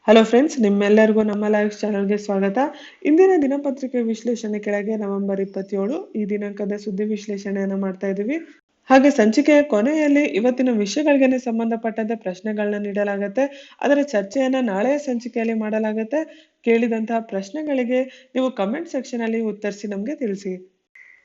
Hello friends, ನಿಮ್ಮೆಲ್ಲರಿಗೂ ನಮ್ಮ live ಚಾನಲ್ಗೆ ಸ್ವಾಗತ. ಇಂದಿನ ದಿನಪತ್ರಿಕೆ ವಿಶ್ಲೇಷಣೆ ಕೆಳಗೆ ನವೆಂಬರ್ 27 ಈ ದಿನಾಂಕದ ಸುದ್ದಿ ವಿಶ್ಲೇಷಣೆಯನ್ನು ಮಾಡ್ತಾ ಇದ್ದೀವಿ. ಹಾಗೆ ಸಂಚಿಕೆಯ ಕೊನೆಯಲ್ಲಿ ಇವತ್ತಿನ ವಿಷಯಗಳಿಗೆ ಸಂಬಂಧಪಟ್ಟಂತೆ ಪ್ರಶ್ನೆಗಳನ್ನ ನೀಡಲಾಗುತ್ತೆ. ಅದರ ಚರ್ಚೆಯನ್ನ ನಾಳೆಯ ಸಂಚಿಕೆಯಲ್ಲಿ ಮಾಡಲಾಗುತ್ತೆ. ಕೇಳಿದಂತಹ ಪ್ರಶ್ನೆಗಳಿಗೆ ನೀವು ಕಮೆಂಟ್ ಸೆಕ್ಷನ್ ಅಲ್ಲಿ ಉತ್ತರಿಸಿ ನಮಗೆ ತಿಳಿಸಿ.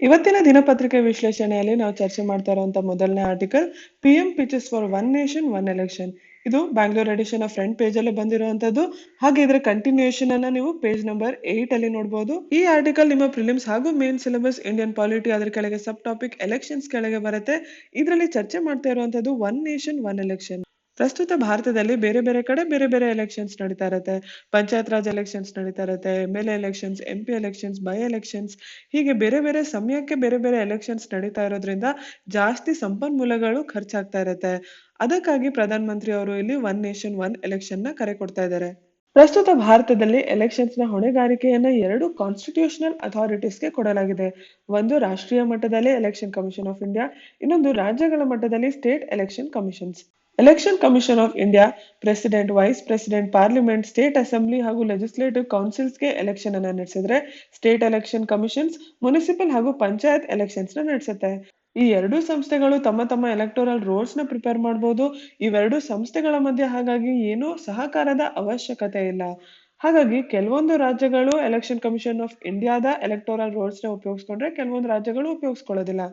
ಇವತ್ತಿನ ದಿನಪತ್ರಿಕೆ ವಿಶ್ಲೇಷಣೆಯಲ್ಲಿ ನಾವು ಚರ್ಚೆ ಮಾಡ್ತಾ ಇರುವಂತಹ ಮೊದಲನೇ article PM pitches for one nation one election. ಇದು ಬ್ಯಾಂಗ್ಳೂರ್ ಎಡಿಷನ್ ಫ್ರಂಟ್ ಪೇಜ್ ಅಲ್ಲಿ ಬಂದಿರುವಂತದ್ದು. ಹಾಗೆ ಇದರ ಕಂಟಿನ್ಯೂಯೇಷನ್ ಅನ್ನ ನೀವು ಪೇಜ್ ನಂಬರ್ 8 ಅಲ್ಲಿ ನೋಡಬಹುದು. ಈ ಆರ್ಟಿಕಲ್ ನಿಮ್ಮ ಪ್ರಿಲಿಮ್ಸ್ ಹಾಗೂ ಮೇನ್ ಸಿಲೆಬಸ್ ಇಂಡಿಯನ್ ಪಾಲಿಟಿ, ಅದರ ಕೆಳಗೆ ಸಬ್ ಟಾಪಿಕ್ ಎಲೆಕ್ಷನ್ಸ್ ಕೆಳಗೆ ಬರುತ್ತೆ. ಇದರಲ್ಲಿ ಚರ್ಚೆ ಮಾಡ್ತಾ ಇರುವಂತದ್ದು ಒನ್ ನೇಷನ್ ಒನ್ ಎಲೆಕ್ಷನ್. ಪ್ರಸ್ತುತ ಭಾರತದಲ್ಲಿ ಬೇರೆ ಬೇರೆ ಕಡೆ ಬೇರೆ ಬೇರೆ ಎಲೆಕ್ಷನ್ಸ್ ನಡೀತಾ ಇರುತ್ತೆ. ಪಂಚಾಯತ್ ರಾಜ್ ಎಲೆಕ್ಷನ್ಸ್ ನಡೀತಾ ಇರುತ್ತೆ, MLA elections, MP elections, by elections, ಹೀಗೆ ಬೇರೆ ಬೇರೆ ಸಮಯಕ್ಕೆ ಬೇರೆ ಬೇರೆ ಎಲೆಕ್ಷನ್ಸ್ ನಡೀತಾ ಇರೋದ್ರಿಂದ ಜಾಸ್ತಿ ಸಂಪನ್ಮೂಲಗಳು ಖರ್ಚಾಗ್ತಾ ಇರುತ್ತೆ. ಅದಕ್ಕಾಗಿ ಪ್ರಧಾನ ಮಂತ್ರಿ ಅವರು ಇಲ್ಲಿ ಒನ್ ನೇಷನ್ ಒನ್ ಎಲೆಕ್ಷನ್ ನ ಕರೆ ಕೊಡ್ತಾ ಇದ್ದಾರೆ. ಪ್ರಸ್ತುತ ಭಾರತದಲ್ಲಿ ಎಲೆಕ್ಷನ್ಸ್ ನ ಹೊಣೆಗಾರಿಕೆಯನ್ನ 2 ಕಾನ್ಸ್ಟಿಟ್ಯೂಷನಲ್ ಅಥಾರಿಟೀಸ್ಗೆ ಕೊಡಲಾಗಿದೆ. ಒಂದು ರಾಷ್ಟ್ರೀಯ ಮಟ್ಟದಲ್ಲಿ ಎಲೆಕ್ಷನ್ ಕಮಿಷನ್ ಆಫ್ ಇಂಡಿಯಾ, ಇನ್ನೊಂದು ರಾಜ್ಯಗಳ ಮಟ್ಟದಲ್ಲಿ state election commissions. Election commission of India president, vice president, parliament, state assembly ಹಾಗೂ ಲೆಜಿಸ್ಲೇಟಿವ್ ಕೌನ್ಸಿಲ್ಸ್ಗೆ ಎಲೆಕ್ಷನ್ ಅನ್ನ ನಡೆಸಿದ್ರೆ, ಸ್ಟೇಟ್ ಎಲೆಕ್ಷನ್ ಕಮಿಷನ್ಸ್ ಮುನಿಸಿಪಲ್ ಹಾಗೂ ಪಂಚಾಯತ್ ಎಲೆಕ್ಷನ್ಸ್ ನ ನಡೆಸುತ್ತೆ. ಈ ಎರಡೂ ಸಂಸ್ಥೆಗಳು ತಮ್ಮ ತಮ್ಮ ಎಲೆಕ್ಟೋರಲ್ ರೋಲ್ಸ್ ನ ಪ್ರಿಪೇರ್ ಮಾಡಬಹುದು. ಇವೆರಡು ಸಂಸ್ಥೆಗಳ ಮಧ್ಯೆ ಹಾಗಾಗಿ ಏನೂ ಸಹಕಾರದ ಅವಶ್ಯಕತೆ ಇಲ್ಲ. ಹಾಗಾಗಿ ಕೆಲವೊಂದು ರಾಜ್ಯಗಳು ಎಲೆಕ್ಷನ್ ಕಮಿಷನ್ ಆಫ್ ಇಂಡಿಯಾದ ಎಲೆಕ್ಟೋರಲ್ ರೋಲ್ಸ್ ನ ಉಪಯೋಗಿಸ್ಕೊಂಡ್ರೆ ಕೆಲವೊಂದು ರಾಜ್ಯಗಳು ಉಪಯೋಗಿಸ್ಕೊಳ್ಳೋದಿಲ್ಲ.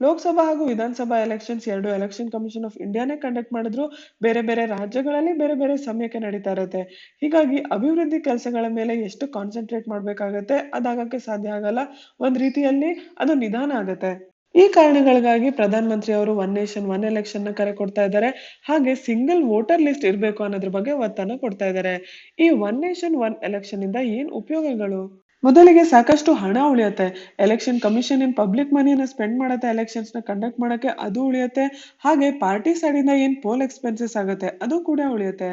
ಲೋಕಸಭಾ ಹಾಗೂ ವಿಧಾನಸಭಾ ಎಲೆಕ್ಷನ್ಸ್ ಎರಡು ಎಲೆಕ್ಷನ್ ಕಮಿಷನ್ ಆಫ್ ಇಂಡಿಯಾನೇ ಕಂಡಕ್ಟ್ ಮಾಡಿದ್ರು ಬೇರೆ ಬೇರೆ ರಾಜ್ಯಗಳಲ್ಲಿ ಬೇರೆ ಬೇರೆ ಸಮಯಕ್ಕೆ ನಡೀತಾ ಇರುತ್ತೆ. ಹೀಗಾಗಿ ಅಭಿವೃದ್ಧಿ ಕೆಲಸಗಳ ಮೇಲೆ ಎಷ್ಟು ಕಾನ್ಸಂಟ್ರೇಟ್ ಮಾಡ್ಬೇಕಾಗತ್ತೆ ಅದಾಗಕ್ಕೆ ಸಾಧ್ಯ ಆಗಲ್ಲ. ಒಂದ್ ರೀತಿಯಲ್ಲಿ ಅದು ನಿಧಾನ ಆಗತ್ತೆ. ಈ ಕಾರಣಗಳಿಗಾಗಿ ಪ್ರಧಾನ ಮಂತ್ರಿ ಅವರು ಒನ್ ನೇಷನ್ ಒನ್ ಎಲೆಕ್ಷನ್ ನ ಕರೆ ಕೊಡ್ತಾ ಇದ್ದಾರೆ. ಹಾಗೆ ಸಿಂಗಲ್ ವೋಟರ್ ಲಿಸ್ಟ್ ಇರಬೇಕು ಅನ್ನೋದ್ರ ಬಗ್ಗೆ ಒತ್ತನ್ನು ಕೊಡ್ತಾ ಇದ್ದಾರೆ. ಈ ಒನ್ ನೇಷನ್ ಒನ್ ಎಲೆಕ್ಷನ್ ಇಂದ ಏನ್ ಉಪಯೋಗಗಳು? ಮೊದಲಿಗೆ ಸಾಕಷ್ಟು ಹಣ ಉಳಿಯುತ್ತೆ. ಎಲೆಕ್ಷನ್ ಕಮಿಷನ್ ಇನ್ ಪಬ್ಲಿಕ್ ಮನಿಯನ್ನ ಸ್ಪೆಂಡ್ ಮಾಡತ್ತೆ ಎಲೆಕ್ಷನ್ಸ್ ನ ಕಂಡಕ್ಟ್ ಮಾಡಕ್ಕೆ, ಅದು ಉಳಿಯುತ್ತೆ. ಹಾಗೆ ಪಾರ್ಟಿ ಸೈಡ್ ಇಂದ ಏನ್ ಪೋಲ್ ಎಕ್ಸ್ಪೆನ್ಸಸ್ ಆಗುತ್ತೆ ಅದು ಕೂಡ ಉಳಿಯುತ್ತೆ.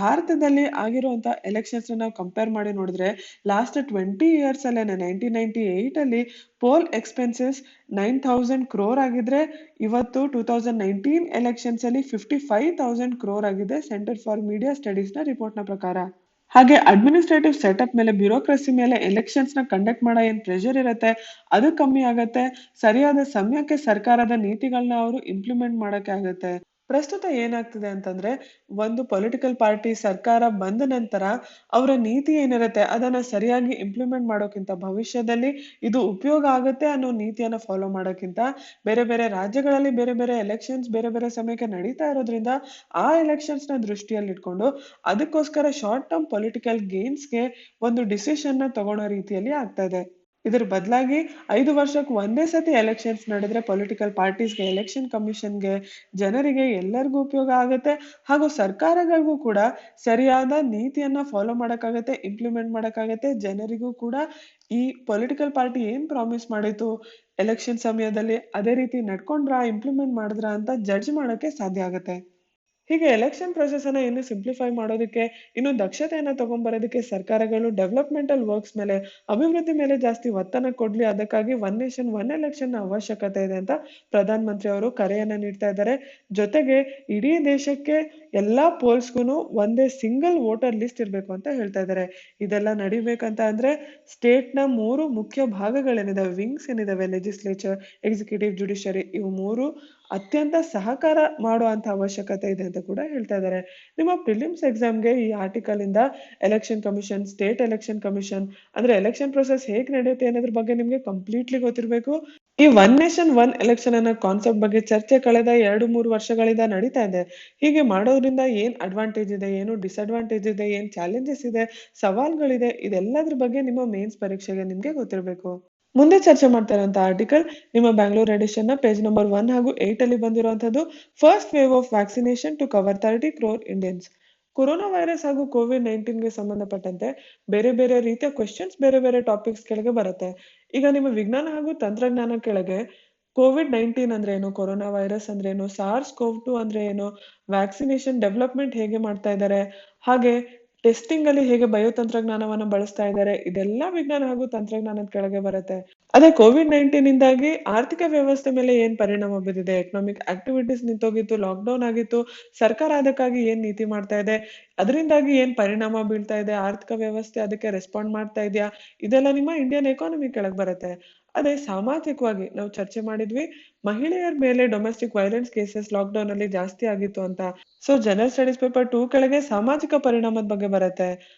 ಭಾರತದಲ್ಲಿ ಆಗಿರುವಂತ ಎಲೆಕ್ಷನ್ಸ್ ನಾವು ಕಂಪೇರ್ ಮಾಡಿ ನೋಡಿದ್ರೆ ಲಾಸ್ಟ್ 20 ಇಯರ್ಸ್ ಅಲ್ಲೇ 1998 ಅಲ್ಲಿ ಪೋಲ್ ಎಕ್ಸ್ಪೆನ್ಸಸ್ 9,000 crore ಆಗಿದ್ರೆ ಇವತ್ತು 2019 ಎಲೆಕ್ಷನ್ಸ್ ಅಲ್ಲಿ 55,000 crore ಆಗಿದೆ, ಸೆಂಟರ್ ಫಾರ್ ಮೀಡಿಯಾ ಸ್ಟಡೀಸ್ ನ ರಿಪೋರ್ಟ್ ನ ಪ್ರಕಾರ. ಹಾಗೆ ಅಡ್ಮಿನಿಸ್ಟ್ರೇಟಿವ್ ಸೆಟಪ್ ಮೇಲೆ, ಬ್ಯೂರೋಕ್ರಸಿ ಮೇಲೆ ಎಲೆಕ್ಷನ್ಸ್ ನ ಕಂಡಕ್ಟ್ ಮಾಡೋ ಏನ್ ಪ್ರೆಷರ್ ಇರುತ್ತೆ ಅದು ಕಮ್ಮಿ ಆಗತ್ತೆ. ಸರಿಯಾದ ಸಮಯಕ್ಕೆ ಸರ್ಕಾರದ ನೀತಿಗಳನ್ನ ಅವರು ಇಂಪ್ಲಿಮೆಂಟ್ ಮಾಡಕ್ಕೆ ಆಗತ್ತೆ. ಪ್ರಸ್ತುತ ಏನಾಗ್ತಿದೆ ಅಂತಂದ್ರೆ ಒಂದು ಪೊಲಿಟಿಕಲ್ ಪಾರ್ಟಿ ಸರ್ಕಾರ ಬಂದ ನಂತರ ಅವರ ನೀತಿ ಏನಿರುತ್ತೆ ಅದನ್ನ ಸರಿಯಾಗಿ ಇಂಪ್ಲಿಮೆಂಟ್ ಮಾಡೋಕ್ಕಿಂತ ಭವಿಷ್ಯದಲ್ಲಿ ಇದು ಉಪಯೋಗ ಆಗುತ್ತೆ ಅನ್ನೋ ನೀತಿಯನ್ನ ಫಾಲೋ ಮಾಡೋಕ್ಕಿಂತ ಬೇರೆ ಬೇರೆ ರಾಜ್ಯಗಳಲ್ಲಿ ಬೇರೆ ಬೇರೆ ಎಲೆಕ್ಷನ್ಸ್ ಬೇರೆ ಬೇರೆ ಸಮಯಕ್ಕೆ ನಡೀತಾ ಇರೋದ್ರಿಂದ ಆ ಎಲೆಕ್ಷನ್ಸ್ ನ ದೃಷ್ಟಿಯಲ್ಲಿ ಇಟ್ಕೊಂಡು ಅದಕ್ಕೋಸ್ಕರ ಶಾರ್ಟ್ ಟರ್ಮ್ ಪೊಲಿಟಿಕಲ್ ಗೇನ್ಸ್ಗೆ ಒಂದು ಡಿಸಿಷನ್ ನ ತಗೊಳ್ಳೋ ರೀತಿಯಲ್ಲಿ ಆಗ್ತಾ ಇದೆ. ಇದ್ರ ಬದಲಾಗಿ 5 ವರ್ಷಕ್ಕೆ ಒಂದೇ ಸತಿ ಎಲೆಕ್ಷನ್ಸ್ ನಡೆದ್ರೆ ಪೊಲಿಟಿಕಲ್ ಪಾರ್ಟೀಸ್ಗೆ, ಎಲೆಕ್ಷನ್ ಕಮಿಷನ್ಗೆ, ಜನರಿಗೆ ಎಲ್ಲರಿಗೂ ಉಪಯೋಗ ಆಗುತ್ತೆ. ಹಾಗೂ ಸರ್ಕಾರಗಳಿಗೂ ಕೂಡ ಸರಿಯಾದ ನೀತಿಯನ್ನ ಫಾಲೋ ಮಾಡಕ್ಕಾಗತ್ತೆ, ಇಂಪ್ಲಿಮೆಂಟ್ ಮಾಡಕ್ಕಾಗತ್ತೆ. ಜನರಿಗೂ ಕೂಡ ಈ ಪೊಲಿಟಿಕಲ್ ಪಾರ್ಟಿ ಏನ್ ಪ್ರಾಮಿಸ್ ಮಾಡಿತ್ತು ಎಲೆಕ್ಷನ್ ಸಮಯದಲ್ಲಿ ಅದೇ ರೀತಿ ನಡ್ಕೊಂಡ್ರಾ, ಇಂಪ್ಲಿಮೆಂಟ್ ಮಾಡಿದ್ರಾ ಅಂತ ಜಡ್ಜ್ ಮಾಡಕ್ಕೆ ಸಾಧ್ಯ ಆಗತ್ತೆ. ಹೀಗೆ ಎಲೆಕ್ಷನ್ ಪ್ರೊಸೆಸ್ ಅನ್ನ ಇನ್ನು ಸಿಂಪ್ಲಿಫೈ ಮಾಡೋದಕ್ಕೆ, ಇನ್ನು ದಕ್ಷತೆಯನ್ನ ತಗೊಂಡ್ಬರೋದಕ್ಕೆ ಸರ್ಕಾರಗಳು ಡೆವಲಪ್ಮೆಂಟಲ್ ವರ್ಕ್ಸ್ ಮೇಲೆ, ಅಭಿವೃದ್ಧಿ ಮೇಲೆ ಜಾಸ್ತಿ ಒತ್ತನ್ನ ಕೊಡ್ಲಿ. ಅದಕ್ಕಾಗಿ ಒನ್ ನೇಷನ್ ಒನ್ ಎಲೆಕ್ಷನ್ ನ ಅವಶ್ಯಕತೆ ಇದೆ ಅಂತ ಪ್ರಧಾನ ಮಂತ್ರಿ ಅವರು ಕರೆಯನ್ನ ನೀಡ್ತಾ ಇದ್ದಾರೆ. ಜೊತೆಗೆ ಇಡೀ ದೇಶಕ್ಕೆ ಎಲ್ಲಾ ಪೋಲ್ಸ್ಗೂ ಒಂದೇ ಸಿಂಗಲ್ ವೋಟರ್ ಲಿಸ್ಟ್ ಇರ್ಬೇಕು ಅಂತ ಹೇಳ್ತಾ ಇದ್ದಾರೆ. ಇದೆಲ್ಲ ನಡಿಬೇಕಂತ ಅಂದ್ರೆ ಸ್ಟೇಟ್ ನ 3 ಮುಖ್ಯ ಭಾಗಗಳೇನಿದಾವೆ, ವಿಂಗ್ಸ್ ಏನಿದಾವೆ, ಲೆಜಿಸ್ಲೇಚರ್, ಎಕ್ಸಿಕ್ಯೂಟಿವ್, ಜುಡಿಷಿಯರಿ, ಇವು 3 ಅತ್ಯಂತ ಸಹಕಾರ ಮಾಡುವಂತ ಅವಶ್ಯಕತೆ ಇದೆ ಅಂತ ಕೂಡ ಹೇಳ್ತಾ ಇದ್ದಾರೆ. ನಿಮ್ಮ ಪ್ರಿಲಿಮ್ಸ್ ಎಕ್ಸಾಮ್ಗೆ ಈ ಆರ್ಟಿಕಲ್ ಇಂದ election commission, state election commission ಅಂದ್ರೆ ಎಲೆಕ್ಷನ್ ಪ್ರೊಸೆಸ್ ಹೇಗ್ ನಡೆಯುತ್ತೆ ಅನ್ನೋದ್ರ ಬಗ್ಗೆ ನಿಮ್ಗೆ ಕಂಪ್ಲೀಟ್ಲಿ ಗೊತ್ತಿರಬೇಕು. ಈ ಒನ್ ನೇಷನ್ ಒನ್ ಎಲೆಕ್ಷನ್ ಅನ್ನೋ ಕಾನ್ಸೆಪ್ಟ್ ಬಗ್ಗೆ ಚರ್ಚೆ ಕಳೆದ 2-3 ವರ್ಷಗಳಿಂದ ನಡೀತಾ ಇದೆ. ಹೀಗೆ ಮಾಡೋದ್ರಿಂದ ಏನ್ ಅಡ್ವಾಂಟೇಜ್ ಇದೆ, ಏನು ಡಿಸ್ಅಡ್ವಾಂಟೇಜ್ ಇದೆ, ಏನ್ ಚಾಲೆಂಜಸ್ ಇದೆ, ಸವಾಲ್ಗಳಿದೆ, ಇದೆಲ್ಲದ್ರ ಬಗ್ಗೆ ನಿಮ್ಮ ಮೇನ್ಸ್ ಪರೀಕ್ಷೆಗೆ ನಿಮ್ಗೆ ಗೊತ್ತಿರಬೇಕು. ಮುಂದೆ ಚರ್ಚೆ ಮಾಡ್ತಾ ಇರುವಂತ ಆರ್ಟಿಕಲ್ ನಿಮ್ಮ ಬ್ಯಾಂಗ್ಳೂರ್ ಎಡಿಷನ್ ನ ಪೇಜ್ ನಂಬರ್ 1 ಹಾಗೂ 8 ಅಲ್ಲಿ ಬಂದಿರುವಂತದ್ದು first wave of vaccination to cover 30 crore Indians. Corona virus ಹಾಗೂ COVID-19 ಗೆ ಸಂಬಂಧಪಟ್ಟಂತೆ ಬೇರೆ ಬೇರೆ ರೀತಿಯ ಕ್ವೆಶ್ಚನ್ಸ್ ಬೇರೆ ಬೇರೆ ಟಾಪಿಕ್ಸ್ ಕೆಳಗೆ ಬರುತ್ತೆ. ಈಗ ನಿಮ್ಮ ವಿಜ್ಞಾನ ಹಾಗೂ ತಂತ್ರಜ್ಞಾನ ಕೆಳಗೆ COVID-19 ಅಂದ್ರೆ ಏನು, ಕೊರೋನಾ ವೈರಸ್ ಅಂದ್ರೆ ಏನು, SARS-CoV-2 ಅಂದ್ರೆ ಏನು, ವ್ಯಾಕ್ಸಿನೇಷನ್ ಡೆವಲಪ್ಮೆಂಟ್ ಹೇಗೆ ಮಾಡ್ತಾ ಇದ್ದಾರೆ, ಹಾಗೆ ಟೆಸ್ಟಿಂಗ್ ಅಲ್ಲಿ ಹೇಗೆ ಬಯೋತಂತ್ರಜ್ಞಾನವನ್ನ ಬಳಸ್ತಾ ಇದ್ದಾರೆ, ಇದೆಲ್ಲ ವಿಜ್ಞಾನ ಹಾಗೂ ತಂತ್ರಜ್ಞಾನದ ಕೆಳಗೆ ಬರುತ್ತೆ. ಅದೇ ಕೋವಿಡ್-19 ಇಂದಾಗಿ ಆರ್ಥಿಕ ವ್ಯವಸ್ಥೆ ಮೇಲೆ ಏನ್ ಪರಿಣಾಮ ಬೀರಿದೆ, ಎಕನಾಮಿಕ್ ಆಕ್ಟಿವಿಟೀಸ್ ನಿಂತೋಗಿತ್ತು, ಲಾಕ್ಡೌನ್ ಆಗಿತ್ತು, ಸರ್ಕಾರ ಅದಕ್ಕಾಗಿ ಏನ್ ನೀತಿ ಮಾಡ್ತಾ ಇದೆ, ಅದರಿಂದಾಗಿ ಏನ್ ಪರಿಣಾಮ ಬೀಳ್ತಾ ಇದೆ, ಆರ್ಥಿಕ ವ್ಯವಸ್ಥೆ ಅದಕ್ಕೆ ರೆಸ್ಪಾಂಡ್ ಮಾಡ್ತಾ ಇದೆಯಾ, ಇದೆಲ್ಲ ನಿಮ್ಮ ಇಂಡಿಯನ್ ಎಕಾನಮಿ ಕೆಳಗೆ ಬರುತ್ತೆ. ಅದೇ ಸಾಮಾಜಿಕವಾಗಿ ನಾವು ಚರ್ಚೆ ಮಾಡಿದ್ವಿ, ಮಹಿಳೆಯರ ಮೇಲೆ ಡೊಮೆಸ್ಟಿಕ್ ವೈಲೆನ್ಸ್ ಕೇಸಸ್ ಲಾಕ್ಡೌನ್ ಅಲ್ಲಿ ಜಾಸ್ತಿ ಆಗಿತ್ತು ಅಂತ. ಸೊ ಜನರಲ್ ಸ್ಟಡೀಸ್ ಪೇಪರ್ 2 ಕೆಳಗೆ ಸಾಮಾಜಿಕ ಪರಿಣಾಮದ ಬಗ್ಗೆ ಬರುತ್ತೆ.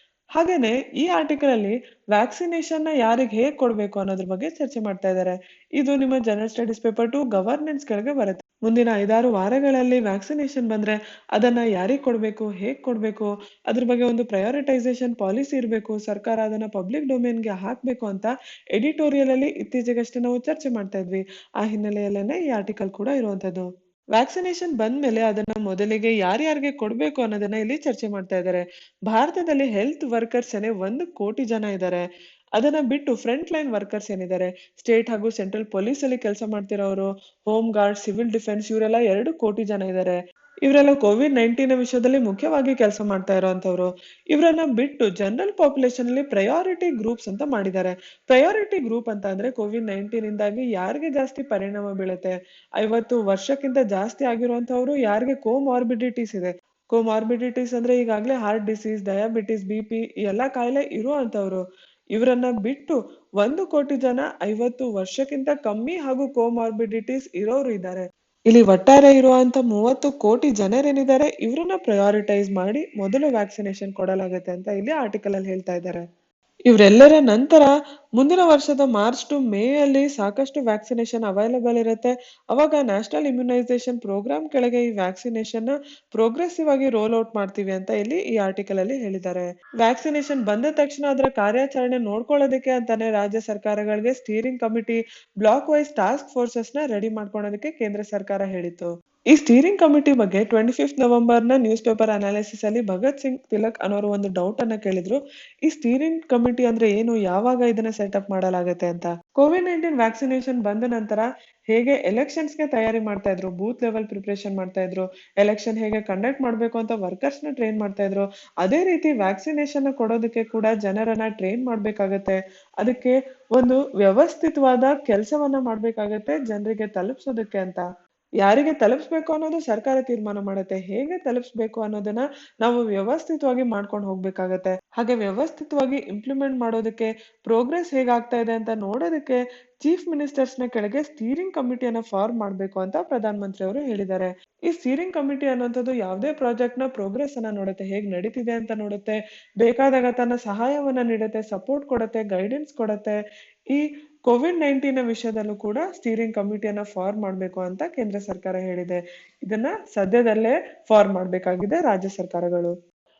ಹಾಗೇನೆ ಈ ಆರ್ಟಿಕಲ್ ಅಲ್ಲಿ ವ್ಯಾಕ್ಸಿನೇಷನ್ ನ ಯಾರಿಗೆ ಹೇಗ್ ಕೊಡ್ಬೇಕು ಅನ್ನೋದ್ರ ಬಗ್ಗೆ ಚರ್ಚೆ ಮಾಡ್ತಾ ಇದ್ದಾರೆ. ಇದು ನಿಮ್ಮ ಜನರಲ್ ಸ್ಟಡೀಸ್ ಪೇಪರ್ 2 ಗವರ್ನೆನ್ಸ್ ಕೆಳಗೆ ಬರುತ್ತೆ. ಮುಂದಿನ 5-6 ವಾರಗಳಲ್ಲಿ ವ್ಯಾಕ್ಸಿನೇಷನ್ ಬಂದ್ರೆ ಅದನ್ನ ಯಾರಿಗ್ ಕೊಡ್ಬೇಕು, ಹೇಗ್ ಕೊಡ್ಬೇಕು, ಅದ್ರ ಬಗ್ಗೆ ಒಂದು ಪ್ರಯಾರಿಟೈಸೇಷನ್ ಪಾಲಿಸಿ ಇರಬೇಕು, ಸರ್ಕಾರ ಅದನ್ನ ಪಬ್ಲಿಕ್ ಡೊಮೇನ್ಗೆ ಹಾಕ್ಬೇಕು ಅಂತ ಎಡಿಟೋರಿಯಲ್ ಅಲ್ಲಿ ಇತ್ತೀಚೆಗಷ್ಟೇ ನಾವು ಚರ್ಚೆ ಮಾಡ್ತಾ ಇದ್ವಿ. ಆ ಹಿನ್ನೆಲೆಯಲ್ಲೇನೆ ಈ ಆರ್ಟಿಕಲ್ ಕೂಡ ಇರುವಂತದ್ದು. ವ್ಯಾಕ್ಸಿನೇಷನ್ ಬಂದ್ಮೇಲೆ ಅದನ್ನ ಮೊದಲಿಗೆ ಯಾರ್ಯಾರಿಗೆ ಕೊಡ್ಬೇಕು ಅನ್ನೋದನ್ನ ಇಲ್ಲಿ ಚರ್ಚೆ ಮಾಡ್ತಾ ಇದ್ದಾರೆ. ಭಾರತದಲ್ಲಿ ಹೆಲ್ತ್ ವರ್ಕರ್ಸ್ ಏನೇ 1 ಕೋಟಿ ಜನ ಇದ್ದಾರೆ. ಅದನ್ನ ಬಿಟ್ಟು ಫ್ರಂಟ್ ಲೈನ್ ವರ್ಕರ್ಸ್ ಏನಿದ್ದಾರೆ, ಸ್ಟೇಟ್ ಹಾಗೂ ಸೆಂಟ್ರಲ್ ಪೊಲೀಸ್ ಅಲ್ಲಿ ಕೆಲಸ ಮಾಡ್ತಿರೋರು, ಹೋಮ್ ಗಾರ್ಡ್, ಸಿವಿಲ್ ಡಿಫೆನ್ಸ್, ಇವರೆಲ್ಲ 2 ಕೋಟಿ ಜನ ಇದ್ದಾರೆ. ಇವರೆಲ್ಲ ಕೋವಿಡ್-19 ವಿಷಯದಲ್ಲಿ ಮುಖ್ಯವಾಗಿ ಕೆಲಸ ಮಾಡ್ತಾ ಇರೋಂಥವ್ರು. ಇವರನ್ನ ಬಿಟ್ಟು ಜನರಲ್ ಪಾಪ್ಯುಲೇಷನ್ ಅಲ್ಲಿ ಪ್ರಯಾರಿಟಿ ಗ್ರೂಪ್ಸ್ ಅಂತ ಮಾಡಿದ್ದಾರೆ. ಪ್ರಯಾರಿಟಿ ಗ್ರೂಪ್ ಅಂತ ಅಂದ್ರೆ ಕೋವಿಡ್-19 ಇಂದಾಗಿ ಯಾರಿಗೆ ಜಾಸ್ತಿ ಪರಿಣಾಮ ಬೀಳುತ್ತೆ, 50 ವರ್ಷಕ್ಕಿಂತ ಜಾಸ್ತಿ ಆಗಿರುವಂತವ್ರು, ಯಾರಿಗೆ ಕೋಮಾರ್ಬಿಡಿಟೀಸ್ ಇದೆ. ಕೋಮಾರ್ಬಿಡಿಟೀಸ್ ಅಂದ್ರೆ ಈಗಾಗಲೇ ಹಾರ್ಟ್ ಡಿಸೀಸ್, ಡಯಾಬಿಟಿಸ್, BP ಈ ಎಲ್ಲಾ ಕಾಯಿಲೆ ಇರುವಂತವ್ರು. ಇವರನ್ನ ಬಿಟ್ಟು 1 ಕೋಟಿ ಜನ 50 ವರ್ಷಕ್ಕಿಂತ ಕಮ್ಮಿ ಹಾಗೂ ಕೋಮಾರ್ಬಿಡಿಟೀಸ್ ಇರೋರು ಇದ್ದಾರೆ. ಇಲ್ಲಿ ಒಟ್ಟಾರೆ ಇರುವಂತ 30 ಕೋಟಿ ಜನರೇನಿದ್ದಾರೆ ಇವ್ರನ್ನ ಪ್ರಯಾರಿಟೈಸ್ ಮಾಡಿ ಮೊದಲು ವ್ಯಾಕ್ಸಿನೇಷನ್ ಕೊಡಲಾಗುತ್ತೆ ಅಂತ ಇಲ್ಲಿ ಆರ್ಟಿಕಲ್ ಅಲ್ಲಿ ಹೇಳ್ತಾ ಇದ್ದಾರೆ. ಇವರೆಲ್ಲರ ನಂತರ ಮುಂದಿನ ವರ್ಷದ ಮಾರ್ಚ್ ಟು ಮೇ ಅಲ್ಲಿ ಸಾಕಷ್ಟು ವ್ಯಾಕ್ಸಿನೇಷನ್ ಅವೈಲಬಲ್ ಇರುತ್ತೆ. ಅವಾಗ ನ್ಯಾಷನಲ್ ಇಮ್ಯುನೈಸೇಷನ್ ಪ್ರೋಗ್ರಾಮ್ ಕೆಳಗೆ ಈ ವ್ಯಾಕ್ಸಿನೇಷನ್ ಪ್ರೋಗ್ರೆಸಿವ್ ಆಗಿ ರೋಲ್ ಔಟ್ ಮಾಡ್ತೀವಿ ಅಂತ ಇಲ್ಲಿ ಈ ಆರ್ಟಿಕಲ್ ಅಲ್ಲಿ ಹೇಳಿದ್ದಾರೆ. ವ್ಯಾಕ್ಸಿನೇಷನ್ ಬಂದ ತಕ್ಷಣ ಅದರ ಕಾರ್ಯಾಚರಣೆ ನೋಡ್ಕೊಳ್ಳೋದಕ್ಕೆ ಅಂತಾನೆ ರಾಜ್ಯ ಸರ್ಕಾರಗಳಿಗೆ steering committee, block wise task forces ನ ರೆಡಿ ಮಾಡ್ಕೊಳ್ಳೋದಕ್ಕೆ ಕೇಂದ್ರ ಸರ್ಕಾರ ಹೇಳಿತ್ತು. ಈ ಸ್ಟೀರಿಂಗ್ ಕಮಿಟಿ ಬಗ್ಗೆ 25 ನವೆಂಬರ್ ನ ನ್ಯೂಸ್ ಪೇಪರ್ ಅನಾಲಿಸಿಸ್ ಅಲ್ಲಿ ಭಗತ್ ಸಿಂಗ್ ತಿಲಕ್ ಅನ್ನೋರು ಒಂದು ಡೌಟ್ ಅನ್ನ ಕೇಳಿದ್ರು. ಈ ಸ್ಟೀರಿಂಗ್ ಕಮಿಟಿ ಅಂದ್ರೆ ಏನು, ಯಾವಾಗ ಇದನ್ನ ಸೆಟಪ್ ಮಾಡಲಾಗುತ್ತೆ ಅಂತ. ಕೋವಿಡ್-19 ವ್ಯಾಕ್ಸಿನೇಷನ್ ಬಂದ ನಂತರ ಹೇಗೆ ಎಲೆಕ್ಷನ್ಸ್ ಗೆ ತಯಾರಿ ಮಾಡ್ತಾ ಇದ್ರು, ಬೂತ್ ಲೆವೆಲ್ ಪ್ರಿಪರೇಷನ್ ಮಾಡ್ತಾ ಇದ್ರು, ಎಲೆಕ್ಷನ್ ಹೇಗೆ ಕಂಡಕ್ಟ್ ಮಾಡ್ಬೇಕು ಅಂತ ವರ್ಕರ್ಸ್ ನ ಟ್ರೈನ್ ಮಾಡ್ತಾ ಇದ್ರು, ಅದೇ ರೀತಿ ವ್ಯಾಕ್ಸಿನೇಷನ್ ಕೊಡೋದಕ್ಕೆ ಕೂಡ ಜನರನ್ನ ಟ್ರೈನ್ ಮಾಡ್ಬೇಕಾಗತ್ತೆ. ಅದಕ್ಕೆ ಒಂದು ವ್ಯವಸ್ಥಿತವಾದ ಕೆಲಸವನ್ನ ಮಾಡ್ಬೇಕಾಗತ್ತೆ ಜನರಿಗೆ ತಲುಪಿಸೋದಕ್ಕೆ ಅಂತ. ಯಾರಿಗೆ ತಲುಪಿಸ್ಬೇಕು ಅನ್ನೋದು ಸರ್ಕಾರ ತೀರ್ಮಾನ ಮಾಡುತ್ತೆ. ಹೇಗೆ ತಲುಪಿಸ್ಬೇಕು ಅನ್ನೋದನ್ನ ನಾವು ವ್ಯವಸ್ಥಿತವಾಗಿ ಮಾಡ್ಕೊಂಡು ಹೋಗ್ಬೇಕಾಗತ್ತೆ. ಹಾಗೆ ವ್ಯವಸ್ಥಿತವಾಗಿ ಇಂಪ್ಲಿಮೆಂಟ್ ಮಾಡೋದಕ್ಕೆ ಪ್ರೋಗ್ರೆಸ್ ಹೇಗಾಗ್ತಾ ಇದೆ ಅಂತ ನೋಡೋದಕ್ಕೆ ಚೀಫ್ ಮಿನಿಸ್ಟರ್ಸ್ ನ ಕೆಳಗೆ ಸ್ಟೀರಿಂಗ್ ಕಮಿಟಿಯನ್ನ ಫಾರ್ಮ್ ಮಾಡ್ಬೇಕು ಅಂತ ಪ್ರಧಾನ ಮಂತ್ರಿ ಅವರು ಹೇಳಿದ್ದಾರೆ. ಈ ಸ್ಟೀರಿಂಗ್ ಕಮಿಟಿ ಅನ್ನೋಂಥದ್ದು ಯಾವುದೇ ಪ್ರಾಜೆಕ್ಟ್ ನ ಪ್ರೋಗ್ರೆಸ್ ಅನ್ನ ನೋಡುತ್ತೆ, ಹೇಗ್ ನಡೀತಿದೆ ಅಂತ ನೋಡುತ್ತೆ, ಬೇಕಾದಾಗ ತನ್ನ ಸಹಾಯವನ್ನ ನೀಡುತ್ತೆ, ಸಪೋರ್ಟ್ ಕೊಡುತ್ತೆ, ಗೈಡೆನ್ಸ್ ಕೊಡುತ್ತೆ. ಈ ಕೋವಿಡ್-19 ವಿಷಯದಲ್ಲೂ ಕೂಡ ಸ್ಟೀರಿಂಗ್ ಕಮಿಟಿಯನ್ನ ಫಾರ್ಮ್ ಮಾಡ್ಬೇಕು ಅಂತ ಕೇಂದ್ರ ಸರ್ಕಾರ ಹೇಳಿದೆ. ಇದನ್ನ ಸದ್ಯದಲ್ಲೇ ಫಾರ್ಮ್ ಮಾಡ್ಬೇಕಾಗಿದೆ ರಾಜ್ಯ ಸರ್ಕಾರಗಳು.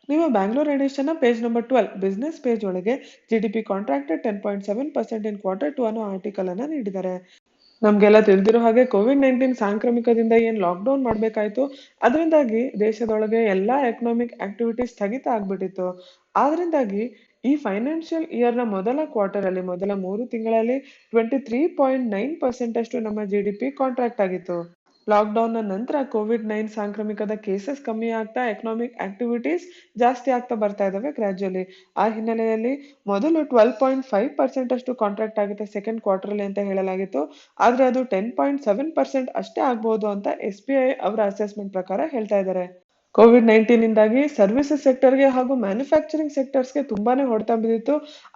ನೀವು Bangalore edition page number 12 business page ಒಳಗೆ GDP ಕಾಂಟ್ರಾಕ್ಟೆಡ್ 10.7% ಇನ್ Q2 ಅನ್ನೋ ಆರ್ಟಿಕಲ್ ಅನ್ನ ನೀಡಿದ್ದಾರೆ. ನಮ್ಗೆಲ್ಲ ತಿಳಿದಿರೋ ಹಾಗೆ ಕೋವಿಡ್-19 ಸಾಂಕ್ರಾಮಿಕದಿಂದ ಏನ್ ಲಾಕ್ಡೌನ್ ಮಾಡ್ಬೇಕಾಯ್ತು, ಅದರಿಂದಾಗಿ ದೇಶದೊಳಗೆ ಎಲ್ಲಾ ಎಕನಾಮಿಕ್ ಆಕ್ಟಿವಿಟಿ ಸ್ಥಗಿತ ಆಗ್ಬಿಟ್ಟಿತ್ತು. ಆದ್ರಿಂದಾಗಿ ಈ ಫೈನಾನ್ಷಿಯಲ್ ಇಯರ್ ನ ಮೊದಲ ಕ್ವಾರ್ಟರ್ ಅಲ್ಲಿ, ಮೊದಲ 3 ತಿಂಗಳಲ್ಲಿ 23.9% ಅಷ್ಟು ನಮ್ಮ GDP ಕಾಂಟ್ರಾಕ್ಟ್ ಆಗಿತ್ತು. ಲಾಕ್ಡೌನ್ ನ ನಂತರ ಕೋವಿಡ್-9 ಸಾಂಕ್ರಾಮಿಕದ ಕೇಸಸ್ ಕಮ್ಮಿ ಆಗ್ತಾ ಎಕನಾಮಿಕ್ ಆಕ್ಟಿವಿಟೀಸ್ ಜಾಸ್ತಿ ಆಗ್ತಾ ಬರ್ತಾ ಇದಾವೆ ಗ್ರಾಜುಯಲಿ. ಆ ಹಿನ್ನೆಲೆಯಲ್ಲಿ ಮೊದಲು 12.5% ಅಷ್ಟು ಕಾಂಟ್ರಾಕ್ಟ್ ಆಗುತ್ತೆ ಸೆಕೆಂಡ್ ಕ್ವಾರ್ಟರ್ ಅಲ್ಲಿ ಅಂತ ಹೇಳಲಾಗಿತ್ತು. ಆದ್ರೆ ಅದು 10.7% ಅಷ್ಟೇ ಆಗ್ಬಹುದು ಅಂತ SBI ಅವರ ಅಸೆಸ್ಮೆಂಟ್ ಪ್ರಕಾರ ಹೇಳ್ತಾ ಇದ್ದಾರೆ. ಕೋವಿಡ್-19 ಇಂದಾಗಿ ಸರ್ವಿಸಸ್ ಸೆಕ್ಟರ್ಗೆ ಹಾಗೂ ಮ್ಯಾನುಫ್ಯಾಕ್ಚರಿಂಗ್ ಸೆಕ್ಟರ್ಸ್ಗೆ ತುಂಬಾನೇ ಹೊಡೆತ ಬಿದ್ದಿತ್ತು.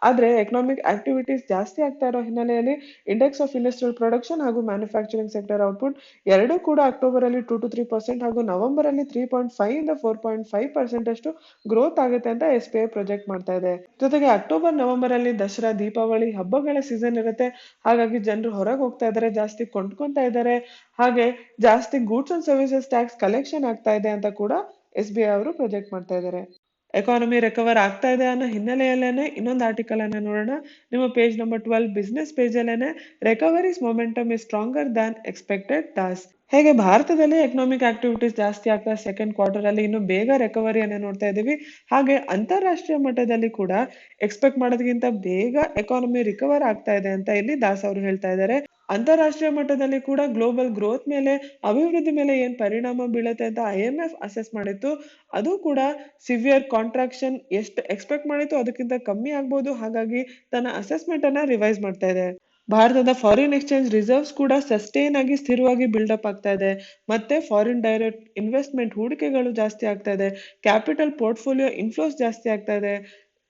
ಆದ್ರೆ ಎಕನಾಮಿಕ್ ಆಕ್ಟಿವಿಟೀಸ್ ಜಾಸ್ತಿ ಆಗ್ತಾ ಇರೋ ಹಿನ್ನೆಲೆಯಲ್ಲಿ ಇಂಡೆಕ್ಸ್ ಆಫ್ ಇಂಡಸ್ಟ್ರಿಯಲ್ ಪ್ರೊಡಕ್ಷನ್ ಹಾಗೂ ಮ್ಯಾನುಫ್ಯಾಕ್ಚರಿಂಗ್ ಸೆಕ್ಟರ್ ಔಟ್ಪುಟ್ ಎರಡೂ ಕೂಡ ಅಕ್ಟೋಬರ್ ಅಲ್ಲಿ 2 to 3% ಹಾಗೂ ನವೆಂಬರ್ ಅಲ್ಲಿ 3.5 ಇಂದ 4.5% ಅಷ್ಟು ಗ್ರೋತ್ ಆಗುತ್ತೆ ಅಂತ SBI ಪ್ರೊಜೆಕ್ಟ್ ಮಾಡ್ತಾ ಇದೆ. ಜೊತೆಗೆ ಅಕ್ಟೋಬರ್ ನವೆಂಬರ್ ಅಲ್ಲಿ ದಸರಾ, ದೀಪಾವಳಿ ಹಬ್ಬಗಳ ಸೀಸನ್ ಇರುತ್ತೆ. ಹಾಗಾಗಿ ಜನರು ಹೊರಗೆ ಹೋಗ್ತಾ ಇದ್ದಾರೆ, ಜಾಸ್ತಿ ಕೊಂಡ್ಕೊಂತಾ ಇದ್ದಾರೆ, ಹಾಗೆ ಜಾಸ್ತಿ goods and services tax collection ಆಗ್ತಾ ಇದೆ ಅಂತ ಕೂಡ SBI ಅವರು ಪ್ರೊಜೆಕ್ಟ್ ಮಾಡ್ತಾ ಇದ್ದಾರೆ. ಎಕಾನಮಿ ರಿಕವರ್ ಆಗ್ತಾ ಇದೆ ಅನ್ನೋ ಹಿನ್ನೆಲೆಯಲ್ಲೇನೆ ಇನ್ನೊಂದು ಆರ್ಟಿಕಲ್ ಅನ್ನ ನೋಡೋಣ. ನಿಮ್ಮ ಪೇಜ್ ನಂಬರ್ 12 ಬಿಸ್ನೆಸ್ ಪೇಜ್ ಅಲ್ಲೇನೆ recoveries momentum is stronger than expected toss. ಹೇಗೆ ಭಾರತದಲ್ಲಿ ಎಕನಾಮಿಕ್ ಆಕ್ಟಿವಿಟೀಸ್ ಜಾಸ್ತಿ ಆಗ್ತಾ ಸೆಕೆಂಡ್ ಕ್ವಾರ್ಟರ್ ಅಲ್ಲಿ ಇನ್ನು ಬೇಗ ರಿಕವರಿಯನ್ನು ನೋಡ್ತಾ ಇದ್ದೀವಿ. ಹಾಗೆ ಅಂತಾರಾಷ್ಟ್ರೀಯ ಮಟ್ಟದಲ್ಲಿ ಕೂಡ ಎಕ್ಸ್ಪೆಕ್ಟ್ ಮಾಡೋದಕ್ಕಿಂತ ಬೇಗ ಎಕಾನಮಿ ರಿಕವರ್ ಆಗ್ತಾ ಇದೆ ಅಂತ ಇಲ್ಲಿ ದಾಸ್ ಅವರು ಹೇಳ್ತಾ ಇದ್ದಾರೆ. ಅಂತಾರಾಷ್ಟ್ರೀಯ ಮಟ್ಟದಲ್ಲಿ ಕೂಡ ಗ್ಲೋಬಲ್ ಗ್ರೋತ್ ಮೇಲೆ, ಅಭಿವೃದ್ಧಿ ಮೇಲೆ ಏನ್ ಪರಿಣಾಮ ಬೀಳುತ್ತೆ ಅಂತ IMF ಅಸೆಸ್ ಮಾಡಿತ್ತು. ಅದು ಕೂಡ ಸಿವಿಯರ್ ಕಾಂಟ್ರಾಕ್ಷನ್ ಎಷ್ಟು ಎಕ್ಸ್ಪೆಕ್ಟ್ ಮಾಡಿತ್ತು ಅದಕ್ಕಿಂತ ಕಮ್ಮಿ ಆಗ್ಬೋದು. ಹಾಗಾಗಿ ತನ್ನ ಅಸೆಸ್ಮೆಂಟ್ ಅನ್ನ ರಿವೈಸ್ ಮಾಡ್ತಾ ಇದೆ. ಭಾರತದ ಫಾರಿನ್ ಎಕ್ಸ್ಚೇಂಜ್ ರಿಸರ್ವ್ಸ್ ಕೂಡ ಸಸ್ಟೈನ್ ಆಗಿ ಸ್ಥಿರವಾಗಿ ಬಿಲ್ಡಪ್ ಆಗ್ತಾ ಇದೆ. ಮತ್ತೆ ಫಾರಿನ್ ಡೈರೆಕ್ಟ್ ಇನ್ವೆಸ್ಟ್ಮೆಂಟ್ ಹೂಡಿಕೆಗಳು ಜಾಸ್ತಿ ಆಗ್ತಾ ಇದೆ. ಕ್ಯಾಪಿಟಲ್ ಪೋರ್ಟ್ಫೋಲಿಯೋ ಇನ್ಫ್ಲೋಸ್ ಜಾಸ್ತಿ ಆಗ್ತಾ ಇದೆ.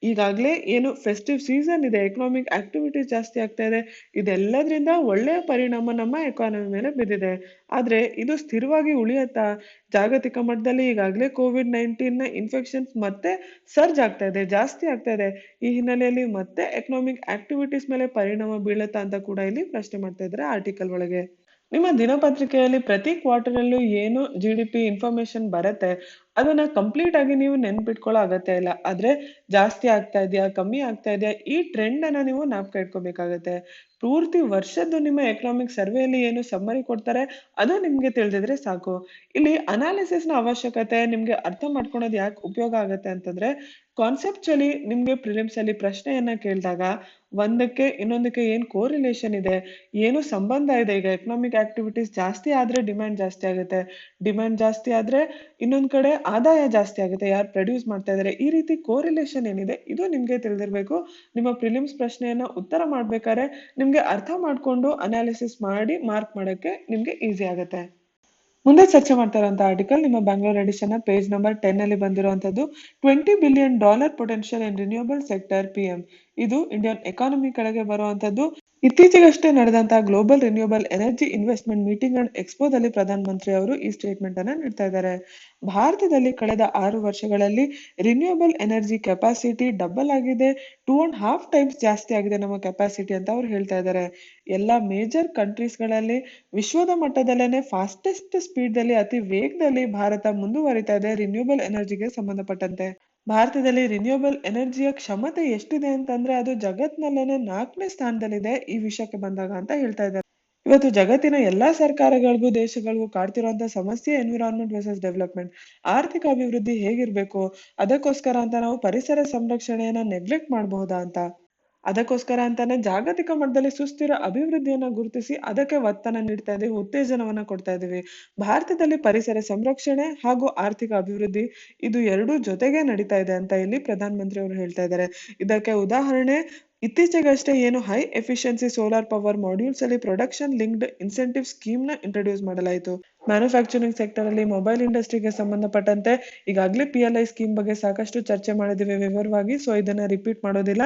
ಈಗಾಗಲೇ ಏನು ಫೆಸ್ಟಿವ್ ಸೀಸನ್ ಇದೆ, ಎಕನಾಮಿಕ್ ಆಕ್ಟಿವಿಟೀಸ್ ಜಾಸ್ತಿ ಆಗ್ತಾ ಇದೆ. ಇದೆಲ್ಲದ್ರಿಂದ ಒಳ್ಳೆಯ ಪರಿಣಾಮ ನಮ್ಮ ಎಕಾನಮಿ ಮೇಲೆ ಬಿದ್ದಿದೆ. ಆದ್ರೆ ಇದು ಸ್ಥಿರವಾಗಿ ಉಳಿಯತ್ತಾ? ಜಾಗತಿಕ ಮಟ್ಟದಲ್ಲಿ ಈಗಾಗಲೇ COVID-19 ಇನ್ಫೆಕ್ಷನ್ಸ್ ಮತ್ತೆ ಸರ್ಜ್ ಆಗ್ತಾ ಇದೆ, ಜಾಸ್ತಿ ಆಗ್ತಾ ಇದೆ. ಈ ಹಿನ್ನೆಲೆಯಲ್ಲಿ ಮತ್ತೆ ಎಕನಾಮಿಕ್ ಆಕ್ಟಿವಿಟೀಸ್ ಮೇಲೆ ಪರಿಣಾಮ ಬೀಳುತ್ತಾ ಅಂತ ಕೂಡ ಇಲ್ಲಿ ಪ್ರಶ್ನೆ ಮಾಡ್ತಾ ಇದ್ದಾರೆ ಆರ್ಟಿಕಲ್ ಒಳಗೆ. ನಿಮ್ಮ ದಿನಪತ್ರಿಕೆಯಲ್ಲಿ ಪ್ರತಿ ಕ್ವಾರ್ಟರ್ ಅಲ್ಲೂ ಏನು GDP ಇನ್ಫಾರ್ಮೇಶನ್ ಬರುತ್ತೆ ಅದನ್ನ ಕಂಪ್ಲೀಟ್ ಆಗಿ ನೀವು ನೆನ್ಪಿಟ್ಕೊಳ್ಳೋ ಅಗತ್ಯ ಇಲ್ಲ. ಆದ್ರೆ ಜಾಸ್ತಿ ಆಗ್ತಾ ಇದೆಯಾ, ಕಮ್ಮಿ ಆಗ್ತಾ ಇದೆಯಾ, ಈ ಟ್ರೆಂಡ್ ಅನ್ನ ನೀವು ಜ್ಞಾಪಕ ಇಟ್ಕೋಬೇಕಾಗತ್ತೆ. ಪೂರ್ತಿ ವರ್ಷದ್ದು ನಿಮ್ಮ ಎಕನಾಮಿಕ್ ಸರ್ವೆಯಲ್ಲಿ ಏನು ಸಮ್ಮರಿ ಕೊಡ್ತಾರೆ ಅದು ನಿಮ್ಗೆ ತಿಳಿದಿದ್ರೆ ಸಾಕು. ಇಲ್ಲಿ ಅನಾಲಿಸಿಸ್ ನ ಅವಶ್ಯಕತೆ ನಿಮ್ಗೆ ಅರ್ಥ ಮಾಡ್ಕೊಳೋದು ಯಾಕೆ ಉಪಯೋಗ ಆಗತ್ತೆ ಅಂತಂದ್ರೆ, ಕಾನ್ಸೆಪ್ಚುಲಿ ನಿಮ್ಗೆ ಪ್ರಿಲಿಮ್ಸ್ ಅಲ್ಲಿ ಪ್ರಶ್ನೆಯನ್ನ ಕೇಳಿದಾಗ ಒಂದಕ್ಕೆ ಇನ್ನೊಂದಕ್ಕೆ ಏನ್ ಕೋರಿಲೇಷನ್ ಇದೆ, ಏನು ಸಂಬಂಧ ಇದೆ. ಈಗ ಎಕನಾಮಿಕ್ ಆಕ್ಟಿವಿಟೀಸ್ ಜಾಸ್ತಿ ಆದ್ರೆ ಡಿಮ್ಯಾಂಡ್ ಜಾಸ್ತಿ ಆಗುತ್ತೆ, ಡಿಮ್ಯಾಂಡ್ ಜಾಸ್ತಿ ಆದ್ರೆ ಇನ್ನೊಂದ್ ಕಡೆ ಆದಾಯ ಜಾಸ್ತಿ ಆಗುತ್ತೆ, ಯಾರು ಪ್ರೊಡ್ಯೂಸ್ ಮಾಡ್ತಾ ಇದಾರೆ. ಈ ರೀತಿ ಕೋರಿಲೇಷನ್ ಏನಿದೆ ಇದು ನಿಮ್ಗೆ ತಿಳಿದಿರ್ಬೇಕು. ನಿಮ್ಮ ಪ್ರಿಲಿಮ್ಸ್ ಪ್ರಶ್ನೆಯನ್ನ ಉತ್ತರ ಮಾಡ್ಬೇಕಾದ್ರೆ ನಿಮ್ಗೆ ಅರ್ಥ ಮಾಡ್ಕೊಂಡು ಅನಾಲಿಸಿಸ್ ಮಾಡಿ ಮಾರ್ಕ್ ಮಾಡಕ್ಕೆ ನಿಮ್ಗೆ ಈಸಿ ಆಗುತ್ತೆ. ಮುಂದೆ ಚರ್ಚೆ ಮಾಡ್ತಾ ಇರುವಂತಹ ಆರ್ಟಿಕಲ್ ನಿಮ್ಮ ಬ್ಯಾಂಗ್ಳೂರ್ ಎಡಿಷನ್ ಪೇಜ್ ನಂಬರ್ 10 ಅಲ್ಲಿ ಬಂದಿರುವಂತದ್ದು. $20 billion potential in renewable sector PM. ಇದು ಇಂಡಿಯನ್ ಎಕಾನಮಿ ಕೆಳಗೆ ಬರುವಂತದ್ದು. ಇತ್ತೀಚೆಗಷ್ಟೇ ನಡೆದಂತಹ global renewable energy investment meeting and ಎಕ್ಸ್ಪೋದಲ್ಲಿ ಪ್ರಧಾನ ಮಂತ್ರಿ ಅವರು ಈ ಸ್ಟೇಟ್ಮೆಂಟ್ ಅನ್ನ ನೀಡ್ತಾ ಇದ್ದಾರೆ. ಭಾರತದಲ್ಲಿ ಕಳೆದ 6 ವರ್ಷಗಳಲ್ಲಿ ರಿನ್ಯೂಯಬಲ್ ಎನರ್ಜಿ ಕೆಪಾಸಿಟಿ ಡಬಲ್ ಆಗಿದೆ, 2.5 ಟೈಮ್ಸ್ ಜಾಸ್ತಿ ಆಗಿದೆ ನಮ್ಮ ಕೆಪಾಸಿಟಿ ಅಂತ ಅವ್ರು ಹೇಳ್ತಾ ಇದ್ದಾರೆ. ಎಲ್ಲಾ ಮೇಜರ್ ಕಂಟ್ರೀಸ್ ಗಳಲ್ಲಿ ವಿಶ್ವದ ಮಟ್ಟದಲ್ಲೇನೆ ಫಾಸ್ಟೆಸ್ಟ್ ಸ್ಪೀಡ್ ದಲ್ಲಿ ಅತಿ ವೇಗದಲ್ಲಿ ಭಾರತ ಮುಂದುವರಿತಾ ಇದೆ ರಿನ್ಯೂಯಬಲ್ ಎನರ್ಜಿಗೆ ಸಂಬಂಧಪಟ್ಟಂತೆ. ಭಾರತದಲ್ಲಿ ರಿನ್ಯೂಯಬಲ್ ಎನರ್ಜಿಯ ಕ್ಷಮತೆ ಎಷ್ಟಿದೆ ಅಂತಂದ್ರೆ ಅದು ಜಗತ್ನಲ್ಲೇನೆ 4ನೇ ಸ್ಥಾನದಲ್ಲಿದೆ ಈ ವಿಷಯಕ್ಕೆ ಬಂದಾಗ ಅಂತ ಹೇಳ್ತಾ ಇದ್ದಾರೆ. ಇವತ್ತು ಜಗತ್ತಿನ ಎಲ್ಲಾ ಸರ್ಕಾರಗಳಿಗೂ ದೇಶಗಳಿಗೂ ಕಾಡ್ತಿರುವಂತ ಸಮಸ್ಯೆ ಎನ್ವಿರಾನ್ಮೆಂಟ್ ವರ್ಸಸ್ ಡೆವಲಪ್ಮೆಂಟ್. ಆರ್ಥಿಕ ಅಭಿವೃದ್ಧಿ ಹೇಗಿರ್ಬೇಕು, ಅದಕ್ಕೋಸ್ಕರ ಅಂತ ನಾವು ಪರಿಸರ ಸಂರಕ್ಷಣೆಯನ್ನ ನೆಗ್ಲೆಕ್ಟ್ ಮಾಡಬಹುದಾ ಅಂತ. ಅದಕ್ಕೋಸ್ಕರ ಅಂತಾನೆ ಜಾಗತಿಕ ಮಟ್ಟದಲ್ಲಿ ಸುಸ್ಥಿರ ಅಭಿವೃದ್ಧಿಯನ್ನ ಗುರುತಿಸಿ ಅದಕ್ಕೆ ಒತ್ತನ್ನ ನೀಡ್ತಾ ಇದೀವಿ, ಉತ್ತೇಜನವನ್ನ ಕೊಡ್ತಾ ಇದೀವಿ. ಭಾರತದಲ್ಲಿ ಪರಿಸರ ಸಂರಕ್ಷಣೆ ಹಾಗೂ ಆರ್ಥಿಕ ಅಭಿವೃದ್ಧಿ ಇದು ಎರಡೂ ಜೊತೆಗೆ ನಡೀತಾ ಇದೆ ಅಂತ ಇಲ್ಲಿ ಪ್ರಧಾನ ಮಂತ್ರಿ ಅವರು ಹೇಳ್ತಾ ಇದ್ದಾರೆ. ಇದಕ್ಕೆ ಉದಾಹರಣೆ ಇತ್ತೀಚೆಗಷ್ಟೇ ಏನು high efficiency solar power modules ಅಲ್ಲಿ ಪ್ರೊಡಕ್ಷನ್ ಲಿಂಕ್ಡ್ ಇನ್ಸೆಂಟಿವ್ ಸ್ಕೀಮ್ ನ ಇಂಟ್ರೊಡ್ಯೂಸ್ ಮಾಡಲಾಯಿತು. ಮ್ಯಾನುಫ್ಯಾಕ್ಚರಿಂಗ್ ಸೆಕ್ಟರ್ ಅಲ್ಲಿ ಮೊಬೈಲ್ ಇಂಡಸ್ಟ್ರಿಗೆ ಸಂಬಂಧಪಟ್ಟಂತೆ ಈಗಾಗಲೇ PLI ಸ್ಕೀಮ್ ಬಗ್ಗೆ ಸಾಕಷ್ಟು ಚರ್ಚೆ ಮಾಡಿದಿವಿ ವಿವರವಾಗಿ, ಸೊ ಇದನ್ನ ರಿಪೀಟ್ ಮಾಡೋದಿಲ್ಲ.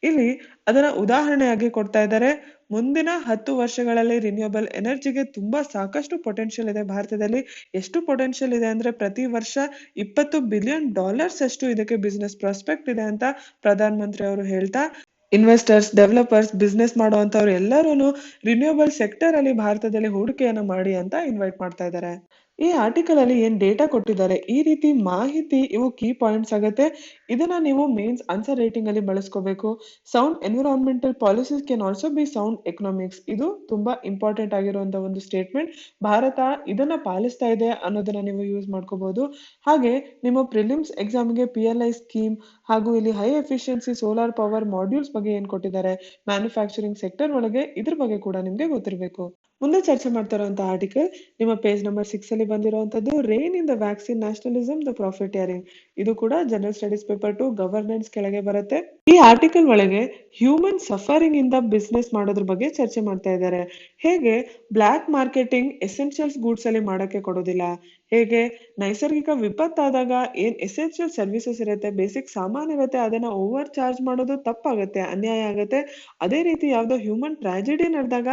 ಇಲ್ಲಿ ಅದನ್ನ ಉದಾಹರಣೆಯಾಗಿ ಕೊಡ್ತಾ ಇದ್ದಾರೆ. ಮುಂದಿನ 10 ವರ್ಷಗಳಲ್ಲಿ ರಿನ್ಯೂಯಬಲ್ ಎನರ್ಜಿಗೆ ತುಂಬಾ ಸಾಕಷ್ಟು ಪೊಟೆನ್ಷಿಯಲ್ ಇದೆ ಭಾರತದಲ್ಲಿ. ಎಷ್ಟು ಪೊಟೆನ್ಷಿಯಲ್ ಇದೆ ಅಂದ್ರೆ ಪ್ರತಿ ವರ್ಷ $20 ಬಿಲಿಯನ್ ಅಷ್ಟು ಇದಕ್ಕೆ ಬಿಸ್ನೆಸ್ ಪ್ರಾಸ್ಪೆಕ್ಟ್ ಇದೆ ಅಂತ ಪ್ರಧಾನ ಮಂತ್ರಿ ಅವರು ಹೇಳ್ತಾ, ಇನ್ವೆಸ್ಟರ್ಸ್, ಡೆವಲಪರ್ಸ್, ಬಿಸ್ನೆಸ್ ಮಾಡುವಂತವ್ರು ಎಲ್ಲರೂ ರಿನ್ಯೂಯಬಲ್ ಸೆಕ್ಟರ್ ಅಲ್ಲಿ ಭಾರತದಲ್ಲಿ ಹೂಡಿಕೆಯನ್ನ ಮಾಡಿ ಅಂತ ಇನ್ವೈಟ್ ಮಾಡ್ತಾ ಇದ್ದಾರೆ. ಈ ಆರ್ಟಿಕಲ್ ಅಲ್ಲಿ ಏನ್ ಡೇಟಾ ಕೊಟ್ಟಿದ್ದಾರೆ ಈ ರೀತಿ ಮಾಹಿತಿ ಇವು ಕೀ ಪಾಯಿಂಟ್ಸ್ ಆಗುತ್ತೆ. ಇದನ್ನ ನೀವು ಮೇನ್ಸ್ ಆನ್ಸರ್ ರೈಟಿಂಗ್ ಅಲ್ಲಿ ಬಳಸ್ಕೋಬೇಕು. Sound environmental policies can also be sound economics. ಇದು ತುಂಬಾ ಇಂಪಾರ್ಟೆಂಟ್ ಆಗಿರುವಂತ ಒಂದು ಸ್ಟೇಟ್ಮೆಂಟ್. ಭಾರತ ಇದನ್ನ ಪಾಲಿಸ್ತಾ ಇದೆ ಅನ್ನೋದನ್ನ ನೀವು ಯೂಸ್ ಮಾಡ್ಕೋಬಹುದು. ಹಾಗೆ ನಿಮ್ಮ ಪ್ರಿಲಿಮ್ಸ್ ಎಕ್ಸಾಮ್ಗೆ PLI ಸ್ಕೀಮ್ ಹಾಗೂ ಇಲ್ಲಿ high efficiency solar power modules ಬಗ್ಗೆ ಏನ್ ಕೊಟ್ಟಿದ್ದಾರೆ, ಮ್ಯಾನುಫ್ಯಾಕ್ಚರಿಂಗ್ ಸೆಕ್ಟರ್ ಒಳಗೆ ಇದ್ರ ಬಗ್ಗೆ ಕೂಡ ನಿಮ್ಗೆ ಗೊತ್ತಿರಬೇಕು. ಮುಂದೆ ಚರ್ಚೆ ಮಾಡ್ತಾ ಇರುವಂತಹ ಆರ್ಟಿಕಲ್ ನಿಮ್ಮ ಪೇಜ್ ನಂಬರ್ 6 ಅಲ್ಲಿ ಬಂದಿರುವಂತದ್ದು. Rain in the vaccine nationalism the profiteering. ಇದು ಕೂಡ ಜನರಲ್ ಸ್ಟಡೀಸ್ ಪೇಪರ್ 2 ಗವರ್ನೆನ್ಸ್ ಕೆಳಗೆ ಬರುತ್ತೆ. ಈ ಆರ್ಟಿಕಲ್ ಒಳಗೆ ಹ್ಯೂಮನ್ ಸಫರಿಂಗ್ ಇಂದ ಬಿಸ್ನೆಸ್ ಮಾಡೋದ್ರ ಬಗ್ಗೆ ಚರ್ಚೆ ಮಾಡ್ತಾ ಇದ್ದಾರೆ. ಹೇಗೆ ಬ್ಲಾಕ್ ಮಾರ್ಕೆಟಿಂಗ್ ಎಸೆನ್ಷಿಯಲ್ಸ್ ಗೂಡ್ಸ್ ಅಲ್ಲಿ ಮಾಡಕ್ಕೆ ಕೊಡೋದಿಲ್ಲ, ಹೇಗೆ ನೈಸರ್ಗಿಕ ವಿಪತ್ತಾದಾಗ ಏನ್ ಎಸೆನ್ಷಿಯಲ್ ಸರ್ವಿಸಸ್ ಇರುತ್ತೆ, ಬೇಸಿಕ್ ಸಾಮಾನ್ ಇರುತ್ತೆ, ಅದನ್ನ ಓವರ್ ಚಾರ್ಜ್ ಮಾಡೋದು ತಪ್ಪಾಗತ್ತೆ, ಅನ್ಯಾಯ ಆಗತ್ತೆ. ಅದೇ ರೀತಿ ಯಾವ್ದೋ ಹ್ಯೂಮನ್ ಟ್ರಾಜಿಡಿ ನಡೆದಾಗ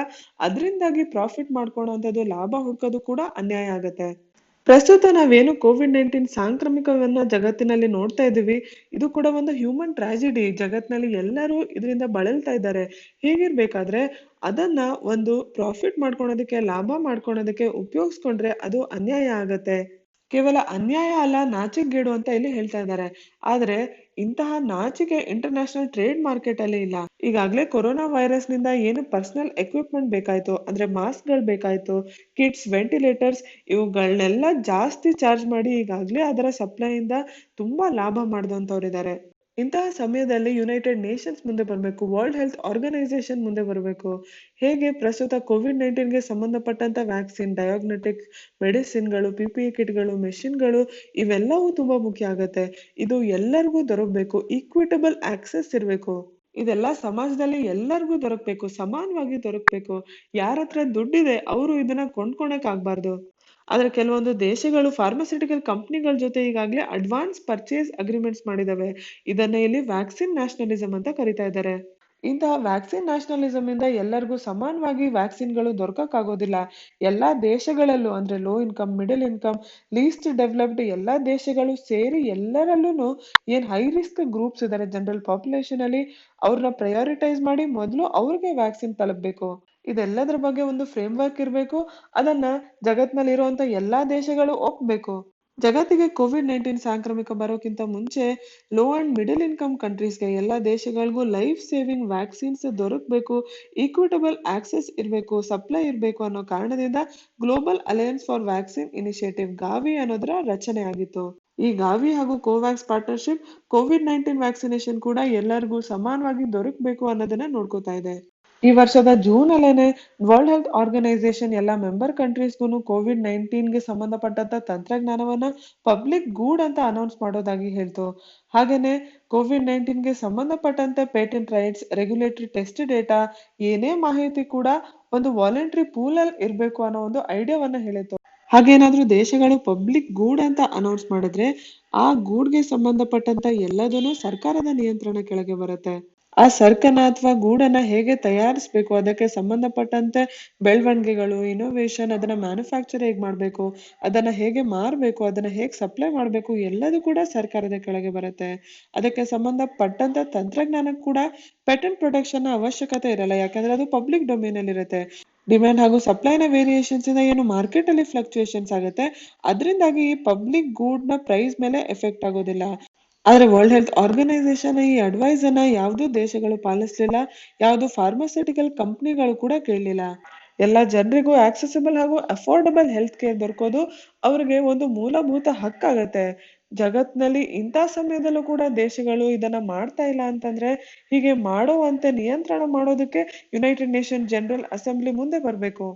ಅದರಿಂದಾಗಿ ಪ್ರಾಫಿಟ್ ಮಾಡ್ಕೊಳ್ಳೋಂಥದ್ದು, ಲಾಭ ಹುಡ್ಕೋದು ಕೂಡ ಅನ್ಯಾಯ ಆಗತ್ತೆ. ಪ್ರಸ್ತುತ ನಾವೇನು COVID-19 ಸಾಂಕ್ರಾಮಿಕವನ್ನ ಜಗತ್ತಿನಲ್ಲಿ ನೋಡ್ತಾ ಇದೀವಿ, ಇದು ಕೂಡ ಒಂದು ಹ್ಯೂಮನ್ ಟ್ರಾಜಿಡಿ. ಜಗತ್ತಿನಲ್ಲಿ ಎಲ್ಲರೂ ಇದರಿಂದ ಬಳಲ್ತಾ ಇದ್ದಾರೆ. ಹೀಗಿರ್ಬೇಕಾದ್ರೆ ಅದನ್ನ ಒಂದು ಪ್ರಾಫಿಟ್ ಮಾಡ್ಕೊಳೋದಕ್ಕೆ, ಲಾಭ ಮಾಡ್ಕೊಳೋದಕ್ಕೆ ಉಪಯೋಗಿಸ್ಕೊಂಡ್ರೆ ಅದು ಅನ್ಯಾಯ ಆಗತ್ತೆ. ಕೇವಲ ಅನ್ಯಾಯ ಅಲ್ಲ, ನಾಚಿಕೆಗೇಡು ಅಂತ ಇಲ್ಲಿ ಹೇಳ್ತಾ ಇದ್ದಾರೆ. ಆದ್ರೆ ಇಂತಹ ನಾಚಿಕೆ ಇಂಟರ್ನ್ಯಾಷನಲ್ ಟ್ರೇಡ್ ಮಾರ್ಕೆಟ್ ಅಲ್ಲಿ ಇಲ್ಲ. ಈಗಾಗಲೇ ಕೊರೋನಾ ವೈರಸ್ ನಿಂದ ಏನು ಪರ್ಸನಲ್ ಎಕ್ವಿಪ್ಮೆಂಟ್ ಬೇಕಾಯ್ತು ಅಂದ್ರೆ ಮಾಸ್ಕ್ ಗಳು ಬೇಕಾಯ್ತು, ಕಿಟ್ಸ್, ವೆಂಟಿಲೇಟರ್ಸ್ ಇವುಗಳನ್ನೆಲ್ಲ ಜಾಸ್ತಿ ಚಾರ್ಜ್ ಮಾಡಿ ಈಗಾಗಲೇ ಅದರ ಸಪ್ಲೈ ಇಂದ ತುಂಬಾ ಲಾಭ ಮಾಡಿದಂತವ್ರಿದ್ದಾರೆ. ಇಂತಹ ಸಮಯದಲ್ಲಿ ಯುನೈಟೆಡ್ ನೇಷನ್ಸ್ ಮುಂದೆ ಬರಬೇಕು, ವರ್ಲ್ಡ್ ಹೆಲ್ತ್ ಆರ್ಗನೈಸೇಷನ್ ಮುಂದೆ ಬರಬೇಕು. ಹೇಗೆ ಪ್ರಸ್ತುತ ಕೋವಿಡ್-19ಗೆ ಸಂಬಂಧಪಟ್ಟಂತ ವ್ಯಾಕ್ಸಿನ್, ಡಯಾಗ್ನೋಟಿಕ್ ಮೆಡಿಸಿನ್ಗಳು, PPE ಕಿಟ್ಗಳು, ಮೆಷಿನ್ಗಳು ಇವೆಲ್ಲವೂ ತುಂಬಾ ಮುಖ್ಯ ಆಗತ್ತೆ. ಇದು ಎಲ್ಲರಿಗೂ ದೊರಕಬೇಕು, ಈಕ್ವಿಟಬಲ್ ಆಕ್ಸೆಸ್ ಇರಬೇಕು. ಇದೆಲ್ಲ ಸಮಾಜದಲ್ಲಿ ಎಲ್ಲರಿಗೂ ದೊರಕಬೇಕು, ಸಮಾನವಾಗಿ ದೊರಕಬೇಕು. ಯಾರ ಹತ್ರ ದುಡ್ಡಿದೆ ಅವರು ಇದನ್ನ ಕೊಂಡ್ಕೊಳಕ್ ಆಗ್ಬಾರ್ದು. ಆದ್ರೆ ಕೆಲವೊಂದು ದೇಶಗಳು ಫಾರ್ಮಾಸ್ಯೂಟಿಕಲ್ ಕಂಪನಿಗಳ ಜೊತೆ ಈಗಾಗಲೇ ಅಡ್ವಾನ್ಸ್ ಪರ್ಚೇಸ್ ಅಗ್ರಿಮೆಂಟ್ಸ್ ಮಾಡಿದಾವೆ. ಇದನ್ನ ಇಲ್ಲಿ ವ್ಯಾಕ್ಸಿನ್ ನ್ಯಾಷನಲಿಸಂ ಅಂತ ಕರಿತಾ ಇದ್ದಾರೆ. ಇಂತಹ ವ್ಯಾಕ್ಸಿನ್ ನ್ಯಾಷನಲಿಸಂ ಇಂದ ಎಲ್ಲರಿಗೂ ಸಮಾನವಾಗಿ ವ್ಯಾಕ್ಸಿನ್ಗಳು ದೊರಕಕ್ಕಾಗೋದಿಲ್ಲ. ಎಲ್ಲಾ ದೇಶಗಳಲ್ಲೂ ಅಂದ್ರೆ low income, middle income, least developed ಎಲ್ಲಾ ದೇಶಗಳು ಸೇರಿ ಎಲ್ಲರಲ್ಲೂ ಏನ್ ಹೈ ರಿಸ್ಕ್ ಗ್ರೂಪ್ಸ್ ಇದಾರೆ ಜನರಲ್ ಪಾಪ್ಯುಲೇಷನ್ ಅಲ್ಲಿ, ಅವ್ರನ್ನ ಪ್ರಯಾರಿಟೈಸ್ ಮಾಡಿ ಮೊದಲು ಅವ್ರಿಗೆ ವ್ಯಾಕ್ಸಿನ್ ತಲುಪಬೇಕು. ಇದೆಲ್ಲದರ ಬಗ್ಗೆ ಒಂದು ಫ್ರೇಮ್ ವರ್ಕ್ ಇರಬೇಕು. ಅದನ್ನ ಜಗತ್ನಲ್ಲಿ ಇರುವಂತ ಎಲ್ಲಾ ದೇಶಗಳು ಒಪ್ಬೇಕು. ಜಗತ್ತಿಗೆ ಕೋವಿಡ್-19 ಸಾಂಕ್ರಾಮಿಕ ಬರೋಕ್ಕಿಂತ ಮುಂಚೆ ಲೋ ಅಂಡ್ ಮಿಡಲ್ ಇನ್ಕಮ್ ಕಂಟ್ರೀಸ್ಗೆ ಎಲ್ಲಾ ದೇಶಗಳಿಗೂ ಲೈಫ್ ಸೇವಿಂಗ್ ವ್ಯಾಕ್ಸಿನ್ಸ್ ದೊರಕಬೇಕು, ಈಕ್ವಿಟಬಲ್ ಆಕ್ಸೆಸ್ ಇರಬೇಕು, ಸಪ್ಲೈ ಇರಬೇಕು ಅನ್ನೋ ಕಾರಣದಿಂದ global alliance for vaccine initiative Gavi ಅನ್ನೋದರ ರಚನೆ ಆಗಿತ್ತು. ಈ ಗಾವಿ ಹಾಗೂ ಕೋವ್ಯಾಕ್ಸ್ ಪಾರ್ಟ್ನರ್ಶಿಪ್ ಕೋವಿಡ್-19 ವ್ಯಾಕ್ಸಿನೇಷನ್ ಕೂಡ ಎಲ್ಲರಿಗೂ ಸಮಾನವಾಗಿ ದೊರಕಬೇಕು ಅನ್ನೋದನ್ನ ನೋಡ್ಕೋತಾ ಇದೆ. ಈ ವರ್ಷದ ಜೂನ್ ಅಲ್ಲೇನೆ ವರ್ಲ್ಡ್ ಹೆಲ್ತ್ ಆರ್ಗನೈಸೇಷನ್ ಎಲ್ಲ ಮೆಂಬರ್ ಕಂಟ್ರೀಸ್ಗೂ ಕೋವಿಡ್-19ಗೆ ಸಂಬಂಧಪಟ್ಟಂತ ತಂತ್ರಜ್ಞಾನವನ್ನ ಪಬ್ಲಿಕ್ ಗೂಡ್ ಅಂತ ಅನೌನ್ಸ್ ಮಾಡೋದಾಗಿ ಹೇಳ್ತು. ಹಾಗೇನೆ ಕೋವಿಡ್-19ಗೆ ಸಂಬಂಧಪಟ್ಟಂತೆ patent rights, regulatory test data, ಏನೇ ಮಾಹಿತಿ ಕೂಡ ಒಂದು ವಾಲಂಟರಿ ಪೂಲ್ ಅಲ್ಲಿ ಇರಬೇಕು ಅನ್ನೋ ಒಂದು ಐಡಿಯಾವನ್ನ ಹೇಳಿತ್ತು. ಹಾಗೇನಾದ್ರೂ ದೇಶಗಳು ಪಬ್ಲಿಕ್ ಗೂಡ್ ಅಂತ ಅನೌನ್ಸ್ ಮಾಡಿದ್ರೆ ಆ ಗೂಡ್ಗೆ ಸಂಬಂಧಪಟ್ಟಂತ ಎಲ್ಲದನ್ನು ಸರ್ಕಾರದ ನಿಯಂತ್ರಣ ಕೆಳಗೆ ಬರುತ್ತೆ. ಆ ಸರಕನ್ನ ಅಥವಾ ಗೂಡನ್ನ ಹೇಗೆ ತಯಾರಿಸ್ಬೇಕು, ಅದಕ್ಕೆ ಸಂಬಂಧಪಟ್ಟಂತೆ ಬೆಳವಣಿಗೆಗಳು, ಇನೋವೇಷನ್, ಅದನ್ನ ಮ್ಯಾನುಫ್ಯಾಕ್ಚರ್ ಹೇಗ್ ಮಾಡ್ಬೇಕು, ಅದನ್ನ ಹೇಗೆ ಮಾರ್ಬೇಕು, ಅದನ್ನ ಹೇಗ್ ಸಪ್ಲೈ ಮಾಡ್ಬೇಕು ಎಲ್ಲದೂ ಕೂಡ ಸರ್ಕಾರದ ಕೆಳಗೆ ಬರುತ್ತೆ. ಅದಕ್ಕೆ ಸಂಬಂಧಪಟ್ಟಂತ ತಂತ್ರಜ್ಞಾನ ಕೂಡ ಪೇಟೆಂಟ್ ಪ್ರೊಟೆಕ್ಷನ್ ಅವಶ್ಯಕತೆ ಇರಲ್ಲ, ಯಾಕಂದ್ರೆ ಅದು ಪಬ್ಲಿಕ್ ಡೊಮೇನ್ ಅಲ್ಲಿ ಇರುತ್ತೆ. ಡಿಮ್ಯಾಂಡ್ ಹಾಗೂ ಸಪ್ಲೈನ ವೇರಿಯೇಷನ್ಸ್ ಇಂದ ಏನು ಮಾರ್ಕೆಟ್ ಅಲ್ಲಿ ಫ್ಲಕ್ಚುಯೇಷನ್ಸ್ ಆಗುತ್ತೆ, ಅದರಿಂದಾಗಿ ಈ ಪಬ್ಲಿಕ್ ಗೂಡ್ ನ ಪ್ರೈಸ್ ಮೇಲೆ ಎಫೆಕ್ಟ್ ಆಗೋದಿಲ್ಲ. ಆದ್ರೆ ವರ್ಲ್ಡ್ ಹೆಲ್ತ್ ಆರ್ಗನೈಸೇಷನ್ ಈ ಅಡ್ವೈಸ್ ಅನ್ನ ಯಾವ್ದು ದೇಶಗಳು ಪಾಲಿಸ್ಲಿಲ್ಲ, ಯಾವ್ದು ಫಾರ್ಮಾಸ್ಯೂಟಿಕಲ್ ಕಂಪನಿಗಳು ಕೂಡ ಕೇಳಲಿಲ್ಲ. ಎಲ್ಲಾ ಜನರಿಗೂ ಆಕ್ಸೆಸಿಬಲ್ ಹಾಗೂ ಅಫೋರ್ಡಬಲ್ ಹೆಲ್ತ್ ಕೇರ್ ದೊರಕೋದು ಅವ್ರಿಗೆ ಒಂದು ಮೂಲಭೂತ ಹಕ್ಕಾಗತ್ತೆ. ಜಗತ್ನಲ್ಲಿ ಇಂಥ ಸಮಯದಲ್ಲೂ ಕೂಡ ದೇಶಗಳು ಇದನ್ನ ಮಾಡ್ತಾ ಇಲ್ಲ ಅಂತಂದ್ರೆ ಹೀಗೆ ಮಾಡುವಂತೆ ನಿಯಂತ್ರಣ ಮಾಡೋದಕ್ಕೆ ಯುನೈಟೆಡ್ ನೇಷನ್ ಜನರಲ್ ಅಸೆಂಬ್ಲಿ ಮುಂದೆ ಬರ್ಬೇಕು.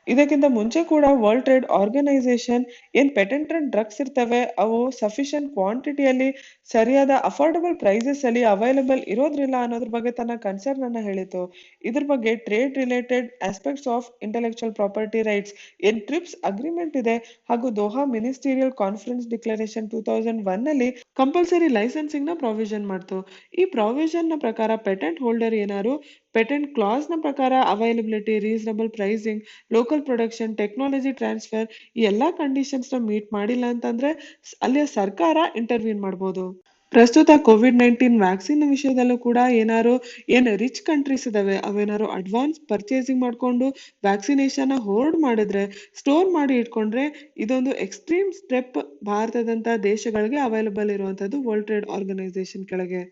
ಇದಕ್ಕಿಂತ ಮುಂಚೆ ಕೂಡ ವರ್ಲ್ಡ್ ಟ್ರೇಡ್ ಆರ್ಗನೈಸೇಷನ್ ಏನ್ ಪೇಟೆಂಟೆಡ್ ಡ್ರಗ್ಸ್ ಇರ್ತವೆ ಅವು ಸಫಿಷಿಯಂಟ್ ಕ್ವಾಂಟಿಟಿಯಲ್ಲಿ ಸರಿಯಾದ ಅಫೋರ್ಡಬಲ್ ಪ್ರೈಸಸ್ ಅಲ್ಲಿ ಅವೈಲಬಲ್ ಇರೋದ್ರಿಲ್ಲ ಅನ್ನೋದ್ರ ಬಗ್ಗೆ ತನ್ನ ಕನ್ಸರ್ನ್ ಅನ್ನ ಹೇಳಿತು. ಇದ್ರ ಬಗ್ಗೆ trade related aspects of intellectual property rights ಏನ್ ಟ್ರಿಪ್ಸ್ ಅಗ್ರಿಮೆಂಟ್ ಇದೆ ಹಾಗೂ ದೋಹಾ ಮಿನಿಸ್ಟೀರಿಯಲ್ ಕಾನ್ಫರೆನ್ಸ್ ಡಿಕ್ಲರೇಷನ್ 2001 ನಲ್ಲಿ ಕಂಪಲ್ಸರಿ ಲೈಸೆನ್ಸಿಂಗ್ ನ ಪ್ರಾವಿಷನ್ ಮಾಡ್ತು. ಈ ಪ್ರಾವಿಷನ್ ನ ಪ್ರಕಾರ ಪೇಟೆಂಟ್ ಹೋಲ್ಡರ್ ಏನಾರು ಪೇಟೆಂಟ್ ಕ್ಲಾಸ್ ನ ಪ್ರಕಾರ availability, reasonable pricing, local production, technology transfer ಈ ಎಲ್ಲಾ ಕಂಡೀಷನ್ಸ್ ನ ಮೀಟ್ ಮಾಡಿಲ್ಲ ಅಂತಂದ್ರೆ ಅಲ್ಲಿಯ ಸರ್ಕಾರ ಇಂಟರ್ವ್ಯೂನ್ ಮಾಡ್ಬೋದು. ಪ್ರಸ್ತುತ ಕೋವಿಡ್-19 ವ್ಯಾಕ್ಸಿನ್ ವಿಷಯದಲ್ಲೂ ಕೂಡ ಏನ್ ರಿಚ್ ಕಂಟ್ರೀಸ್ ಇದಾವೆ ಅವೇನಾರು ಅಡ್ವಾನ್ಸ್ ಪರ್ಚೇಸಿಂಗ್ ಮಾಡ್ಕೊಂಡು ವ್ಯಾಕ್ಸಿನೇಷನ್ ಹೋಲ್ಡ್ ಮಾಡಿದ್ರೆ, ಸ್ಟೋರ್ ಮಾಡಿ ಇಟ್ಕೊಂಡ್ರೆ ಇದೊಂದು ಎಕ್ಸ್ಟ್ರೀಮ್ ಸ್ಟೆಪ್ ಭಾರತದಂತ ದೇಶಗಳಿಗೆ ಅವೈಲಬಲ್ ಇರುವಂತದ್ದು ವರ್ಲ್ಡ್ ಟ್ರೇಡ್ ಆರ್ಗನೈಸೇಷನ್ ಕೆಳಗೆ.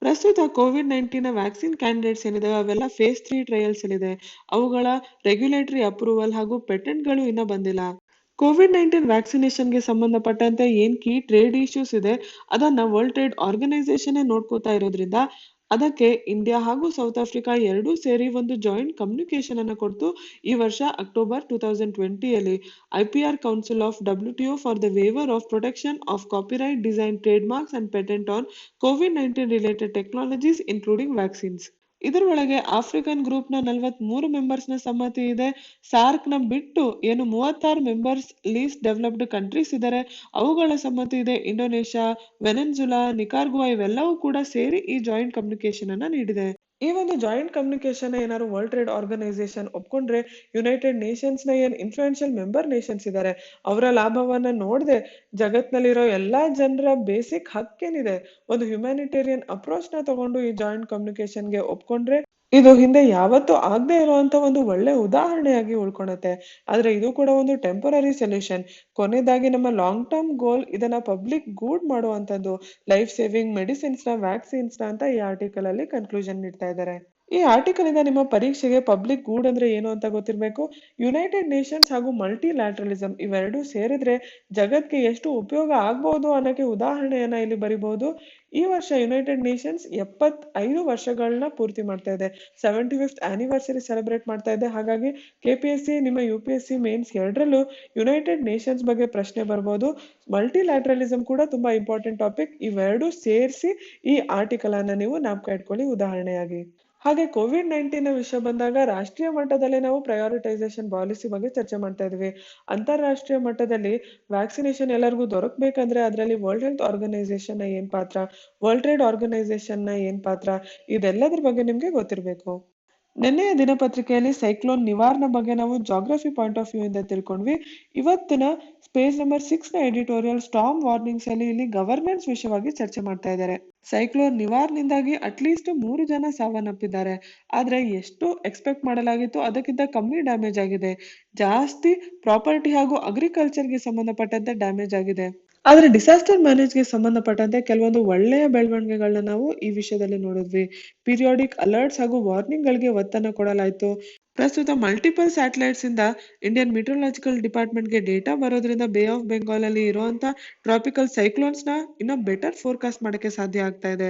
ಪ್ರಸ್ತುತ ಕೋವಿಡ್-19 ವ್ಯಾಕ್ಸಿನ್ ಕ್ಯಾಂಡಿಡೇಟ್ಸ್ ಏನಿದಾವೆ ಅವೆಲ್ಲ ಫೇಸ್ 3 ಟ್ರಯಲ್ಸ್ ಇದೆ. ಅವುಗಳ ರೆಗ್ಯುಲೇಟರಿ ಅಪ್ರೂವಲ್ ಹಾಗೂ ಪೇಟೆಂಟ್ಗಳು ಇನ್ನ ಬಂದಿಲ್ಲ. ಕೋವಿಡ್-19 ವ್ಯಾಕ್ಸಿನೇಷನ್ಗೆ ಸಂಬಂಧಪಟ್ಟಂತೆ ಏನ್ ಕೀ ಟ್ರೇಡ್ ಇಶ್ಯೂಸ್ ಇದೆ ಅದನ್ನ ವರ್ಲ್ಡ್ ಟ್ರೇಡ್ ಆರ್ಗನೈಸೇಷನ್ ನೋಡ್ಕೋತಾ ಇರೋದ್ರಿಂದ ಅದಕ್ಕೆ ಇಂಡಿಯಾ ಹಾಗೂ ಸೌತ್ ಆಫ್ರಿಕಾ ಎರಡೂ ಸೇರಿ ಒಂದು ಜಾಯಿಂಟ್ ಕಮ್ಯುನಿಕೇಶನ್ ಅನ್ನ ಕೊಡ್ತು. ಈ ವರ್ಷ ಅಕ್ಟೋಬರ್ 2020 ಯಲ್ಲಿ IPR council of WTO for the waiver of protection of copyright design trademarks and patent on ಕೋವಿಡ್-19 ರಿಲೇಟೆಡ್ ಟೆಕ್ನಾಲಜೀಸ್ ಇನ್ಕ್ಲೂಡಿಂಗ್ ವ್ಯಾಕ್ಸಿನ್ಸ್. ಇದರೊಳಗೆ ಆಫ್ರಿಕನ್ ಗ್ರೂಪ್ ನ 43 ಮೆಂಬರ್ಸ್ ನ ಸಮ್ಮತಿ ಇದೆ. ಸಾರ್ಕ್ ನ ಬಿಟ್ಟು ಏನು 36 ಮೆಂಬರ್ಸ್ ಲೀಸ್ಟ್ ಡೆವಲಪ್ಡ್ ಕಂಟ್ರೀಸ್ ಇದ್ದಾರೆ ಅವುಗಳ ಸಮ್ಮತಿ ಇದೆ. ಇಂಡೋನೇಷ್ಯಾ, ವೆನೆಜುಲಾ, ನಿಕಾರ್ಗುವಾ ಇವೆಲ್ಲವೂ ಕೂಡ ಸೇರಿ ಈ ಜಾಯಿಂಟ್ ಕಮ್ಯುನಿಕೇಶನ್ ಅನ್ನ ನೀಡಿದೆ. ಈ ಒಂದು ಜಾಯಿಂಟ್ ಕಮ್ಯುನಿಕೇಶನ್ ಏನಾದ್ರು ವರ್ಲ್ಡ್ ಟ್ರೇಡ್ ಆರ್ಗನೈಸೇಷನ್ ಒಪ್ಕೊಂಡ್ರೆ ಯುನೈಟೆಡ್ ನೇಷನ್ಸ್ ನ ಏನ್ ಇನ್ಫ್ಲೂಯೆನ್ಷಿಯಲ್ ಮೆಂಬರ್ ನೇಷನ್ಸ್ ಇದ್ದಾರೆ ಅವರ ಲಾಭವನ್ನ ನೋಡದೆ ಜಗತ್ನಲ್ಲಿರೋ ಎಲ್ಲಾ ಜನರ ಬೇಸಿಕ್ ಹಕ್ಕೇನಿದೆ ಒಂದು ಹ್ಯುಮ್ಯಾನಿಟೇರಿಯನ್ ಅಪ್ರೋಚ್ ನ ತಗೊಂಡು ಈ ಜಾಯಿಂಟ್ ಕಮ್ಯುನಿಕೇಶನ್ ಗೆ ಒಪ್ಕೊಂಡ್ರೆ ಇದು ಹಿಂದೆ ಯಾವತ್ತೂ ಆಗದೆ ಇರುವಂತ ಒಂದು ಒಳ್ಳೆ ಉದಾಹರಣೆಯಾಗಿ ಉಳ್ಕೊಳತ್ತೆ. ಆದ್ರೆ ಇದು ಕೂಡ ಒಂದು ಟೆಂಪರರಿ ಸೊಲ್ಯೂಷನ್. ಕೊನೆಯದಾಗಿ ನಮ್ಮ ಲಾಂಗ್ ಟರ್ಮ್ ಗೋಲ್ ಇದನ್ನ ಪಬ್ಲಿಕ್ ಗೂಡ್ ಮಾಡುವಂತದ್ದು. ಲೈಫ್ ಸೇವಿಂಗ್ ಮೆಡಿಸಿನ್ಸ್‌ನ, ವ್ಯಾಕ್ಸಿನ್ಸ್‌ನ ಅಂತ ಈ ಆರ್ಟಿಕಲ್ ಅಲ್ಲಿ ಕನ್ಕ್ಲೂಷನ್ ನೀಡ್ತಾ ಇದ್ದಾರೆ. ಈ ಆರ್ಟಿಕಲ್ ಇಂದ ನಿಮ್ಮ ಪರೀಕ್ಷೆಗೆ ಪಬ್ಲಿಕ್ ಗೂಡ್ ಅಂದ್ರೆ ಏನು ಅಂತ ಗೊತ್ತಿರಬೇಕು. ಯುನೈಟೆಡ್ ನೇಷನ್ಸ್ ಹಾಗೂ ಮಲ್ಟಿಲ್ಯಾಟ್ರಲಿಸಂ ಇವೆರಡೂ ಸೇರಿದ್ರೆ ಜಗತ್ಗೆ ಎಷ್ಟು ಉಪಯೋಗ ಆಗ್ಬಹುದು ಅನ್ನೋಕೆ ಉದಾಹರಣೆಯನ್ನ ಇಲ್ಲಿ ಬರಿಬಹುದು. ಈ ವರ್ಷ ಯುನೈಟೆಡ್ ನೇಷನ್ಸ್ 75 ವರ್ಷಗಳನ್ನ ಪೂರ್ತಿ ಮಾಡ್ತಾ ಇದೆ. 75th ಆನಿವರ್ಸರಿ ಸೆಲೆಬ್ರೇಟ್ ಮಾಡ್ತಾ ಇದೆ. ಹಾಗಾಗಿ KPSC ನಿಮ್ಮ UPSC ಮೇನ್ಸ್ ಎರಡರಲ್ಲೂ ಯುನೈಟೆಡ್ ನೇಷನ್ಸ್ ಬಗ್ಗೆ ಪ್ರಶ್ನೆ ಬರ್ಬೋದು. ಮಲ್ಟಿಲ್ಯಾಟ್ರಲಿಸಂ ಕೂಡ ತುಂಬಾ ಇಂಪಾರ್ಟೆಂಟ್ ಟಾಪಿಕ್. ಇವೆರಡೂ ಸೇರಿಸಿ ಈ ಆರ್ಟಿಕಲ್ ಅನ್ನ ನೀವು ಜ್ಞಾಪಕ ಇಟ್ಕೊಳ್ಳಿ ಉದಾಹರಣೆಯಾಗಿ. ಹಾಗೆ ಕೋವಿಡ್-19 ವಿಷಯ ಬಂದಾಗ ರಾಷ್ಟ್ರೀಯ ಮಟ್ಟದಲ್ಲಿ ನಾವು ಪ್ರಯಾರಿಟೈಸೇಷನ್ ಪಾಲಿಸಿ ಬಗ್ಗೆ ಚರ್ಚೆ ಮಾಡ್ತಾ ಇದ್ವಿ. ಅಂತಾರಾಷ್ಟ್ರೀಯ ಮಟ್ಟದಲ್ಲಿ ವ್ಯಾಕ್ಸಿನೇಷನ್ ಎಲ್ಲರಿಗೂ ದೊರಕಬೇಕಂದ್ರೆ ಅದರಲ್ಲಿ ವರ್ಲ್ಡ್ ಹೆಲ್ತ್ ಆರ್ಗನೈಸೇಷನ್ ನ ಏನ್ ಪಾತ್ರ, ವರ್ಲ್ಡ್ ಟ್ರೇಡ್ ಆರ್ಗನೈಸೇಷನ್ ನ ಏನ್ ಪಾತ್ರ, ಇದೆಲ್ಲದ್ರ ಬಗ್ಗೆ ನಿಮ್ಗೆ ಗೊತ್ತಿರಬೇಕು. ನಿನ್ನೆಯ ದಿನಪತ್ರಿಕೆಯಲ್ಲಿ ಸೈಕ್ಲೋನ್ ನಿವಾರ್ನ ಬಗ್ಗೆ ನಾವು ಜಾಗ್ರಫಿ ಪಾಯಿಂಟ್ ಆಫ್ ವ್ಯೂ ಇಂದ ತಿಳ್ಕೊಂಡ್ವಿ. ಇವತ್ತಿನ ಪೇಜ್ ನಂಬರ್ 6 ನ ಎಡಿಟೋರಿಯಲ್ ಸ್ಟಾರ್ಮ್ ವಾರ್ನಿಂಗ್ಸ್ ಅಲ್ಲಿ ಇಲ್ಲಿ ಗವರ್ನೆನ್ಸ್ ವಿಷಯವಾಗಿ ಚರ್ಚೆ ಮಾಡ್ತಾ ಇದ್ದಾರೆ. ಸೈಕ್ಲೋನ್ ನಿವಾರ್ನಿಂದಾಗಿ ಅಟ್ಲೀಸ್ಟ್ 3 ಜನ ಸಾವನ್ನಪ್ಪಿದ್ದಾರೆ. ಆದ್ರೆ ಎಷ್ಟು ಎಕ್ಸ್ಪೆಕ್ಟ್ ಮಾಡಲಾಗಿತ್ತು ಅದಕ್ಕಿಂತ ಕಮ್ಮಿ ಡ್ಯಾಮೇಜ್ ಆಗಿದೆ. ಜಾಸ್ತಿ ಪ್ರಾಪರ್ಟಿ ಹಾಗೂ ಅಗ್ರಿಕಲ್ಚರ್ಗೆ ಸಂಬಂಧಪಟ್ಟಂತೆ ಡ್ಯಾಮೇಜ್ ಆಗಿದೆ. ಆದ್ರೆ ಡಿಸಾಸ್ಟರ್ ಮ್ಯಾನೇಜ್ಗೆ ಸಂಬಂಧಪಟ್ಟಂತೆ ಕೆಲವೊಂದು ಒಳ್ಳೆಯ ಬೆಳವಣಿಗೆಗಳನ್ನ ನಾವು ಈ ವಿಷಯದಲ್ಲಿ ನೋಡಿದ್ವಿ. ಪೀರಿಯಾಡಿಕ್ ಅಲರ್ಟ್ಸ್ ಹಾಗೂ ವಾರ್ನಿಂಗ್ಗಳಿಗೆ ಒತ್ತನ್ನು ಕೊಡಲಾಯಿತು. ಪ್ರಸ್ತುತ ಮಲ್ಟಿಪಲ್ ಸ್ಯಾಟಲೈಟ್ಸ್ ಇಂದ ಇಂಡಿಯನ್ ಮೆಟ್ರೋಲಾಜಿಕಲ್ ಡಿಪಾರ್ಟ್ಮೆಂಟ್ಗೆ ಡೇಟಾ ಬರೋದ್ರಿಂದ ಬೇ ಆಫ್ ಬೆಂಗಾಲ್ ಅಲ್ಲಿ ಇರುವಂತ ಟ್ರಾಪಿಕಲ್ ಸೈಕ್ಲೋನ್ಸ್ ನ ಇನ್ನ ಬೆಟರ್ ಫೋರ್ಕಾಸ್ಟ್ ಮಾಡಕ್ಕೆ ಸಾಧ್ಯ ಆಗ್ತಾ ಇದೆ.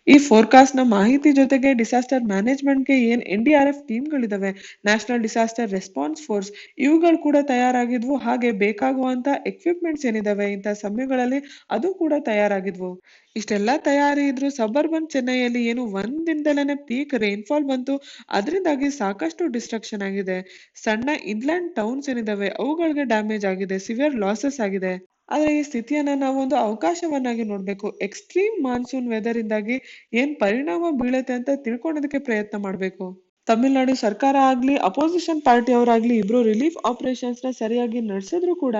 ಈ ಫೋರ್ಕಾಸ್ಟ್ ನ ಮಾಹಿತಿ ಜೊತೆಗೆ ಡಿಸಾಸ್ಟರ್ ಮ್ಯಾನೇಜ್ಮೆಂಟ್ಗೆ ಏನ್ NDRF ಟೀಮ್ಗಳಿದಾವೆ, ನ್ಯಾಷನಲ್ ಡಿಸಾಸ್ಟರ್ ರೆಸ್ಪಾನ್ಸ್ ಫೋರ್ಸ್, ಇವುಗಳು ಕೂಡ ತಯಾರಾಗಿದ್ವು. ಹಾಗೆ ಬೇಕಾಗುವಂತ ಎಕ್ವಿಪ್ಮೆಂಟ್ಸ್ ಏನಿದಾವೆ ಇಂಥ ಸಮಯಗಳಲ್ಲಿ ಅದು ಕೂಡ ತಯಾರಾಗಿದ್ವು. ಇಷ್ಟೆಲ್ಲ ತಯಾರಿ ಇದ್ರು ಸಬರ್ಬನ್ ಚೆನ್ನೈಯಲ್ಲಿ ಏನು ಒಂದಿನದಲ್ಲೇನೆ ಪೀಕ್ ರೈನ್ಫಾಲ್ ಬಂತು. ಅದರಿಂದಾಗಿ ಸಾಕಷ್ಟು ಡಿಸ್ಟ್ರಕ್ಷನ್ ಆಗಿದೆ. ಸಣ್ಣ ಇನ್ಲ್ಯಾಂಡ್ ಟೌನ್ಸ್ ಏನಿದಾವೆ ಅವುಗಳಿಗೆ ಡ್ಯಾಮೇಜ್ ಆಗಿದೆ, ಸಿವಿಯರ್ ಲಾಸಸ್ ಆಗಿದೆ. ಆದ್ರೆ ಈ ಸ್ಥಿತಿಯನ್ನ ನಾವು ಒಂದು ಅವಕಾಶವನ್ನಾಗಿ ನೋಡ್ಬೇಕು. ಎಕ್ಸ್ಟ್ರೀಮ್ ಮಾನ್ಸೂನ್ ವೆದರ್ ಇಂದಾಗಿ ಏನ್ ಪರಿಣಾಮ ಬೀಳುತ್ತೆ ಅಂತ ತಿಳ್ಕೊಳ್ಳೋದಕ್ಕೆ ಪ್ರಯತ್ನ ಮಾಡ್ಬೇಕು. ತಮಿಳುನಾಡು ಸರ್ಕಾರ ಆಗ್ಲಿ ಅಪೋಸಿಷನ್ ಪಾರ್ಟಿ ಅವರಾಗ್ಲಿ ಇಬ್ರು ರಿಲೀಫ್ ಆಪರೇಷನ್ಸ್ ನ ಸರಿಯಾಗಿ ನಡೆಸಿದ್ರು ಕೂಡ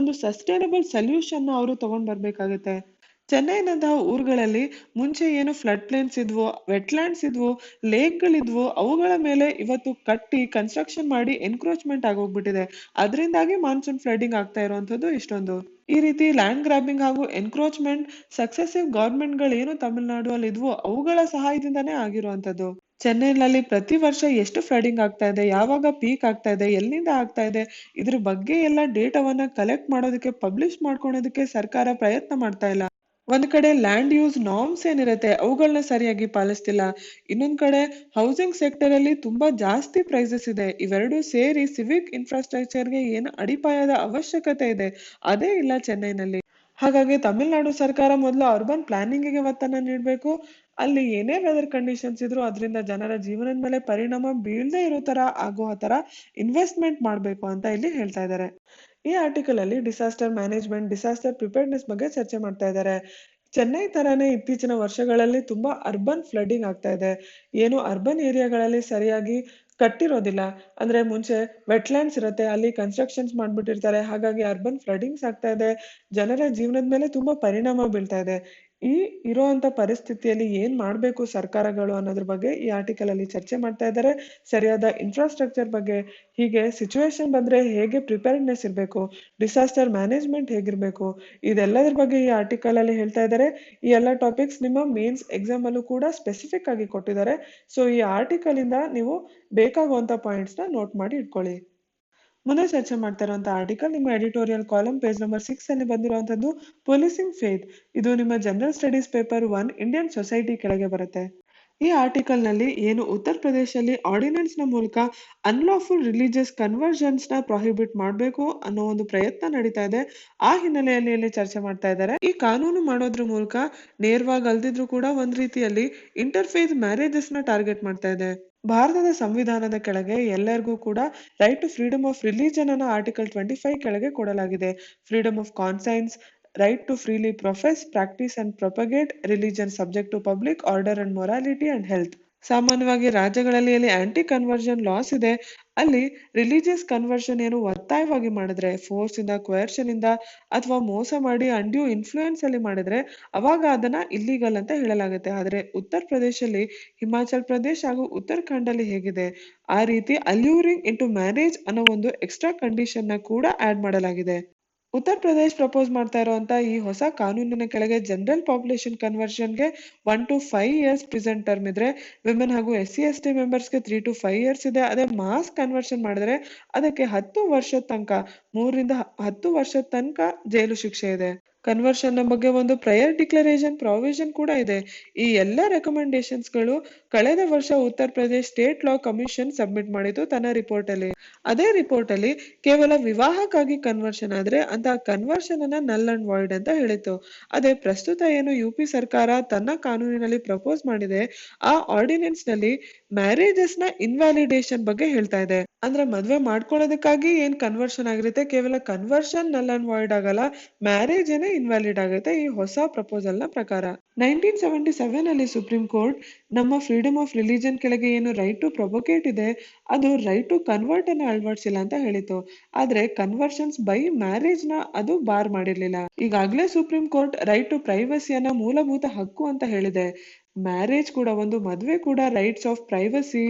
ಒಂದು ಸಸ್ಟೈನಬಲ್ ಸೊಲ್ಯೂಷನ್ ಅವರು ತಗೊಂಡ್ ಬರ್ಬೇಕಾಗತ್ತೆ. ಚೆನ್ನೈನಂತಹ ಊರುಗಳಲ್ಲಿ ಮುಂಚೆ ಏನು ಫ್ಲಡ್ ಪ್ಲೇನ್ಸ್ ಇದ್ವು, ವೆಟ್ಲ್ಯಾಂಡ್ಸ್ ಇದ್ವು, ಲೇಕ್ಗಳಿದ್ವು, ಅವುಗಳ ಮೇಲೆ ಇವತ್ತು ಕಟ್ಟಿ ಕನ್ಸ್ಟ್ರಕ್ಷನ್ ಮಾಡಿ ಎನ್ಕ್ರೋಚ್ಮೆಂಟ್ ಆಗೋಗ್ಬಿಟ್ಟಿದೆ. ಅದರಿಂದಾಗಿ ಮಾನ್ಸೂನ್ ಫ್ಲಡಿಂಗ್ ಆಗ್ತಾ ಇರುವಂತದ್ದು ಇಷ್ಟೊಂದು. ಈ ರೀತಿ ಲ್ಯಾಂಡ್ ಗ್ರಾಬಿಂಗ್ ಹಾಗೂ ಎನ್ಕ್ರೋಚ್ಮೆಂಟ್ ಸಕ್ಸೆಸಿವ್ ಗವರ್ಮೆಂಟ್ಗಳು ಏನು ತಮಿಳುನಾಡು ಅಲ್ಲಿ ಇದ್ವು ಅವುಗಳ ಸಹಾಯದಿಂದಾನೇ ಆಗಿರುವಂತದ್ದು. ಚೆನ್ನೈನಲ್ಲಿ ಪ್ರತಿ ವರ್ಷ ಎಷ್ಟು ಫ್ಲಡಿಂಗ್ ಆಗ್ತಾ ಇದೆ, ಯಾವಾಗ ಪೀಕ್ ಆಗ್ತಾ ಇದೆ, ಎಲ್ಲಿಂದ ಆಗ್ತಾ ಇದೆ, ಇದ್ರ ಬಗ್ಗೆ ಎಲ್ಲ ಡೇಟಾವನ್ನ ಕಲೆಕ್ಟ್ ಮಾಡೋದಕ್ಕೆ ಪಬ್ಲಿಷ್ ಮಾಡ್ಕೊಳೋದಕ್ಕೆ ಸರ್ಕಾರ ಪ್ರಯತ್ನ ಮಾಡ್ತಾ ಇಲ್ಲ. ಒಂದ್ ಕಡೆ ಲ್ಯಾಂಡ್ ಯೂಸ್ ನಾರ್ಮ್ಸ್ ಏನಿರತ್ತೆ ಅವುಗಳನ್ನ ಸರಿಯಾಗಿ ಪಾಲಿಸ್ತಿಲ್ಲ. ಇನ್ನೊಂದ್ ಕಡೆ ಹೌಸಿಂಗ್ ಸೆಕ್ಟರ್ ಅಲ್ಲಿ ತುಂಬಾ ಜಾಸ್ತಿ ಪ್ರೈಸಸ್ ಇದೆ. ಇವೆರಡೂ ಸೇರಿ ಸಿವಿಕ್ ಇನ್ಫ್ರಾಸ್ಟ್ರಕ್ಚರ್ಗೆ ಏನು ಅಡಿಪಾಯದ ಅವಶ್ಯಕತೆ ಇದೆ ಅದೇ ಇಲ್ಲ ಚೆನ್ನೈನಲ್ಲಿ. ಹಾಗಾಗಿ ತಮಿಳುನಾಡು ಸರ್ಕಾರ ಮೊದಲು ಅರ್ಬನ್ ಪ್ಲಾನಿಂಗಿಗೆ ಒತ್ತನ್ನ ನೀಡಬೇಕು. ಅಲ್ಲಿ ಏನೇ ವೆದರ್ ಕಂಡೀಷನ್ಸ್ ಇದ್ರು ಅದರಿಂದ ಜನರ ಜೀವನದ ಮೇಲೆ ಪರಿಣಾಮ ಬೀಳದೇ ಇರೋ ತರ ಆಗೋ ತರ ಇನ್ವೆಸ್ಟ್ಮೆಂಟ್ ಮಾಡ್ಬೇಕು ಅಂತ ಇಲ್ಲಿ ಹೇಳ್ತಾ ಇದ್ದಾರೆ. ಈ ಆರ್ಟಿಕಲ್ ಅಲ್ಲಿ ಡಿಸಾಸ್ಟರ್ ಮ್ಯಾನೇಜ್ಮೆಂಟ್, ಡಿಸಾಸ್ಟರ್ ಪ್ರಿಪೇರ್ಡ್ನೆಸ್ ಬಗ್ಗೆ ಚರ್ಚೆ ಮಾಡ್ತಾ ಇದ್ದಾರೆ. ಚೆನ್ನೈ ತರಾನೇ ಇತ್ತೀಚಿನ ವರ್ಷಗಳಲ್ಲಿ ತುಂಬಾ ಅರ್ಬನ್ ಫ್ಲಡ್ಡಿಂಗ್ ಆಗ್ತಾ ಇದೆ. ಏನು ಅರ್ಬನ್ ಏರಿಯಾಗಳಲ್ಲಿ ಸರಿಯಾಗಿ ಕಟ್ಟಿರೋದಿಲ್ಲ. ಅಂದ್ರೆ ಮುಂಚೆ ವೆಟ್ಲ್ಯಾಂಡ್ಸ್ ಇರುತ್ತೆ, ಅಲ್ಲಿ ಕನ್ಸ್ಟ್ರಕ್ಷನ್ಸ್ ಮಾಡ್ಬಿಟ್ಟಿರ್ತಾರೆ. ಹಾಗಾಗಿ ಅರ್ಬನ್ ಫ್ಲಡ್ಡಿಂಗ್ಸ್ ಆಗ್ತಾ ಇದೆ. ಜನರ ಜೀವನದ ಮೇಲೆ ತುಂಬಾ ಪರಿಣಾಮ ಬೀಳ್ತಾ ಇದೆ. ಈ ಇರುವಂತ ಪರಿಸ್ಥಿತಿಯಲ್ಲಿ ಏನ್ ಮಾಡ್ಬೇಕು ಸರ್ಕಾರಗಳು ಅನ್ನೋದ್ರ ಬಗ್ಗೆ ಈ ಆರ್ಟಿಕಲ್ ಅಲ್ಲಿ ಚರ್ಚೆ ಮಾಡ್ತಾ ಇದ್ದಾರೆ. ಸರಿಯಾದ ಇನ್ಫ್ರಾಸ್ಟ್ರಕ್ಚರ್ ಬಗ್ಗೆ, ಹೀಗೆ ಸಿಚುವೇಶನ್ ಬಂದ್ರೆ ಹೇಗೆ ಪ್ರಿಪೇರ್ಡ್ನೆಸ್ ಇರಬೇಕು, ಡಿಸಾಸ್ಟರ್ ಮ್ಯಾನೇಜ್ಮೆಂಟ್ ಹೇಗಿರ್ಬೇಕು, ಇದೆಲ್ಲದ್ರ ಬಗ್ಗೆ ಈ ಆರ್ಟಿಕಲ್ ಅಲ್ಲಿ ಹೇಳ್ತಾ ಇದ್ದಾರೆ. ಈ ಎಲ್ಲ ಟಾಪಿಕ್ಸ್ ನಿಮ್ಮ ಮೇನ್ಸ್ ಎಕ್ಸಾಮ್ ಅಲ್ಲೂ ಕೂಡ ಸ್ಪೆಸಿಫಿಕ್ ಆಗಿ ಕೊಟ್ಟಿದ್ದಾರೆ. ಸೊ ಈ ಆರ್ಟಿಕಲ್ ಇಂದ ನೀವು ಬೇಕಾಗುವಂತ ಪಾಯಿಂಟ್ಸ್ ನ ನೋಟ್ ಮಾಡಿ ಇಟ್ಕೊಳ್ಳಿ. ಮುಂದೆ ಚರ್ಚೆ ಮಾಡ್ತಾ ಇರುವಂತಹ ಆರ್ಟಿಕಲ್ ನಿಮ್ಮ ಎಡಿಟೋರಿಯಲ್ ಕಾಲಮ್ ಪೇಜ್ ನಂಬರ್ 6 ಅಲ್ಲಿ ಬಂದಿರುವಂತದ್ದು ಪೊಲೀಸಿಂಗ್ ಫೇತ್. ಇದು ನಿಮ್ಮ general studies paper 1 Indian society ಕೆಳಗೆ ಬರುತ್ತೆ. ಈ ಆರ್ಟಿಕಲ್ ನಲ್ಲಿ ಏನು ಉತ್ತರ ಪ್ರದೇಶದಲ್ಲಿ ಆರ್ಡಿನೆನ್ಸ್ ನ ಮೂಲಕ ಅನ್ಲಾಫುಲ್ ರಿಲಿಜಿಯಸ್ ಕನ್ವರ್ಷನ್ಸ್ ನ ಪ್ರಾಹಿಬಿಟ್ ಮಾಡಬೇಕು ಅನ್ನೋ ಒಂದು ಪ್ರಯತ್ನ ನಡೀತಾ ಇದೆ. ಆ ಹಿನ್ನೆಲೆಯಲ್ಲಿ ಇಲ್ಲಿ ಚರ್ಚೆ ಮಾಡ್ತಾ ಇದ್ದಾರೆ. ಈ ಕಾನೂನು ಮಾಡೋದ್ರ ಮೂಲಕ ನೇರವಾಗಿ ಅಲ್ದಿದ್ರು ಕೂಡ ಒಂದ್ ರೀತಿಯಲ್ಲಿ ಇಂಟರ್ಫೇಸ್ ಮ್ಯಾರೇಜಸ್ ನ ಟಾರ್ಗೆಟ್ ಮಾಡ್ತಾ ಇದೆ. ಭಾರತದ ಸಂವಿಧಾನದ ಕೆಳಗೆ ಎಲ್ಲರಿಗೂ ಕೂಡ right to freedom of religion ಅನ್ನ ಆರ್ಟಿಕಲ್ 25 ಕೆಳಗೆ ಕೊಡಲಾಗಿದೆ. Freedom of conscience, right to freely profess, practice and propagate religion subject to public order and morality and health. ಸಾಮಾನ್ಯವಾಗಿ ರಾಜ್ಯಗಳಲ್ಲಿ ಎಲ್ಲಿ ಆಂಟಿ ಕನ್ವರ್ಷನ್ ಲಾಸ್ ಇದೆ ಅಲ್ಲಿ ರಿಲಿಜಿಯಸ್ ಕನ್ವರ್ಷನ್ ಏನು ಒತ್ತಾಯವಾಗಿ ಮಾಡಿದ್ರೆ ಫೋರ್ಸ್ ಇಂದ coercion ಇಂದ ಅಥವಾ ಮೋಸ ಮಾಡಿ ಅಂಡ್ಯೂ ಇನ್ಫ್ಲೂಯೆನ್ಸ್ ಅಲ್ಲಿ ಮಾಡಿದ್ರೆ ಅವಾಗ ಅದನ್ನ ಇಲ್ಲಿಗಲ್ ಅಂತ ಹೇಳಲಾಗುತ್ತೆ. ಆದ್ರೆ ಉತ್ತರ ಪ್ರದೇಶಲ್ಲಿ, ಹಿಮಾಚಲ್ ಪ್ರದೇಶ್ ಹಾಗೂ ಉತ್ತರಾಖಂಡ್ ಅಲ್ಲಿ ಹೇಗಿದೆ ಆ ರೀತಿ ಅಲ್ಯೂರಿಂಗ್ ಇಂಟು ಮ್ಯಾರೇಜ್ ಅನ್ನೋ ಒಂದು ಎಕ್ಸ್ಟ್ರಾ ಕಂಡೀಷನ್ ನ ಕೂಡ ಆಡ್ ಮಾಡಲಾಗಿದೆ. ಉತ್ತರ ಪ್ರದೇಶ್ ಪ್ರಪೋಸ್ ಮಾಡ್ತಾ ಇರುವಂತ ಈ ಹೊಸ ಕಾನೂನಿನ ಕೆಳಗೆ ಜನರಲ್ ಪಾಪ್ಯುಲೇಷನ್ ಕನ್ವರ್ಷನ್ಗೆ 1 to 5 years ಪ್ರಿಸನ್ ಟರ್ಮ್ ಇದ್ರೆ, ವಿಮೆನ್ ಹಾಗೂ SC ST ಮೆಂಬರ್ಸ್ಗೆ 3 to 5 years ಇದೆ. ಅದೇ ಮಾಸ್ ಕನ್ವರ್ಷನ್ ಮಾಡಿದ್ರೆ ಅದಕ್ಕೆ 10 ವರ್ಷದ ತನಕ 3 ರಿಂದ 10 ವರ್ಷದ ತನಕ ಜೈಲು ಶಿಕ್ಷೆ ಇದೆ. ಕನ್ವರ್ಷನ್ ನ ಬಗ್ಗೆ ಒಂದು ಪ್ರಯರ್ ಡಿಕ್ಲರೇಷನ್ ಪ್ರಾವಿಷನ್ ಕೂಡ ಇದೆ. ಈ ಎಲ್ಲ ರೆಕಮೆಂಡೇಶನ್ಸ್ ಗಳು ಕಳೆದ ವರ್ಷ ಉತ್ತರ ಪ್ರದೇಶ್ ಸ್ಟೇಟ್ ಲಾ ಕಮಿಷನ್ ಸಬ್ಮಿಟ್ ಮಾಡಿತು ತನ್ನ ರಿಪೋರ್ಟ್ ಅಲ್ಲಿ. ಅದೇ ರಿಪೋರ್ಟ್ ಅಲ್ಲಿ ಕೇವಲ ವಿವಾಹಕ್ಕಾಗಿ ಕನ್ವರ್ಷನ್ ಆದ್ರೆ ಅಂತ ಕನ್ವರ್ಷನ್ ಅನ್ನ ನಲ್ ಅಂಡ್ ವಾಯ್ಡ್ ಅಂತ ಹೇಳಿತ್ತು. ಅದೇ ಪ್ರಸ್ತುತ ಏನು UP ಸರ್ಕಾರ ತನ್ನ ಕಾನೂನಿನಲ್ಲಿ ಪ್ರಪೋಸ್ ಮಾಡಿದೆ ಆ ಆರ್ಡಿನೆನ್ಸ್ ನಲ್ಲಿ ಮ್ಯಾರೇಜಸ್ ನ ಇನ್ವ್ಯಾಲಿಡೇಷನ್ ಬಗ್ಗೆ ಹೇಳ್ತಾ ಇದೆ. ಅಂದ್ರೆ ಮದ್ವೆ ಮಾಡ್ಕೊಳ್ಳೋದಕ್ಕಾಗಿ ಏನ್ ಕನ್ವರ್ಷನ್ ಆಗಿರುತ್ತೆ, ಕೇವಲ ಕನ್ವರ್ಷನ್ ನಲ್ ಅಂಡ್ ವಾಯ್ಡ್ ಆಗಲ್ಲ, ಮ್ಯಾರೇಜ್ ಏನೇ ಇನ್ವ್ಯಾಲಿಡ್ ಆಗುತ್ತೆ ಈ ಹೊಸ ಪ್ರಪೋಸಲ್ ನ ಪ್ರಕಾರ. 1977 ಅಲ್ಲಿ ಸುಪ್ರೀಂ ಕೋರ್ಟ್ ನಮ್ಮ ಫ್ರೀಡಮ್ ಆಫ್ ರಿಲಿಜನ್ ಕೆಳಗೆ ಏನು ರೈಟ್ ಟು ಪ್ರೊವೋಕೇಟ್ ಇದೆ ಅದು ರೈಟ್ ಟು ಕನ್ವರ್ಟ್ ಅನ್ನ ಅಳವಡಿಸಿಲ್ಲ ಅಂತ ಹೇಳಿತು. ಆದ್ರೆ ಕನ್ವರ್ಷನ್ಸ್ ಬೈ ಮ್ಯಾರೇಜ್ ನ ಅದು ಬಾರ್ ಮಾಡಿರ್ಲಿಲ್ಲ. ಈಗಾಗ್ಲೇ ಸುಪ್ರೀಂ ಕೋರ್ಟ್ ರೈಟ್ ಟು ಪ್ರೈವಸಿಯನ್ನ ಮೂಲಭೂತ ಹಕ್ಕು ಅಂತ ಹೇಳಿದೆ. ಮ್ಯಾರೇಜ್ ಕೂಡ, ಒಂದು ಮದುವೆ ಕೂಡ ರೈಟ್ಸ್ ಆಫ್ ಪ್ರೈವಸಿ,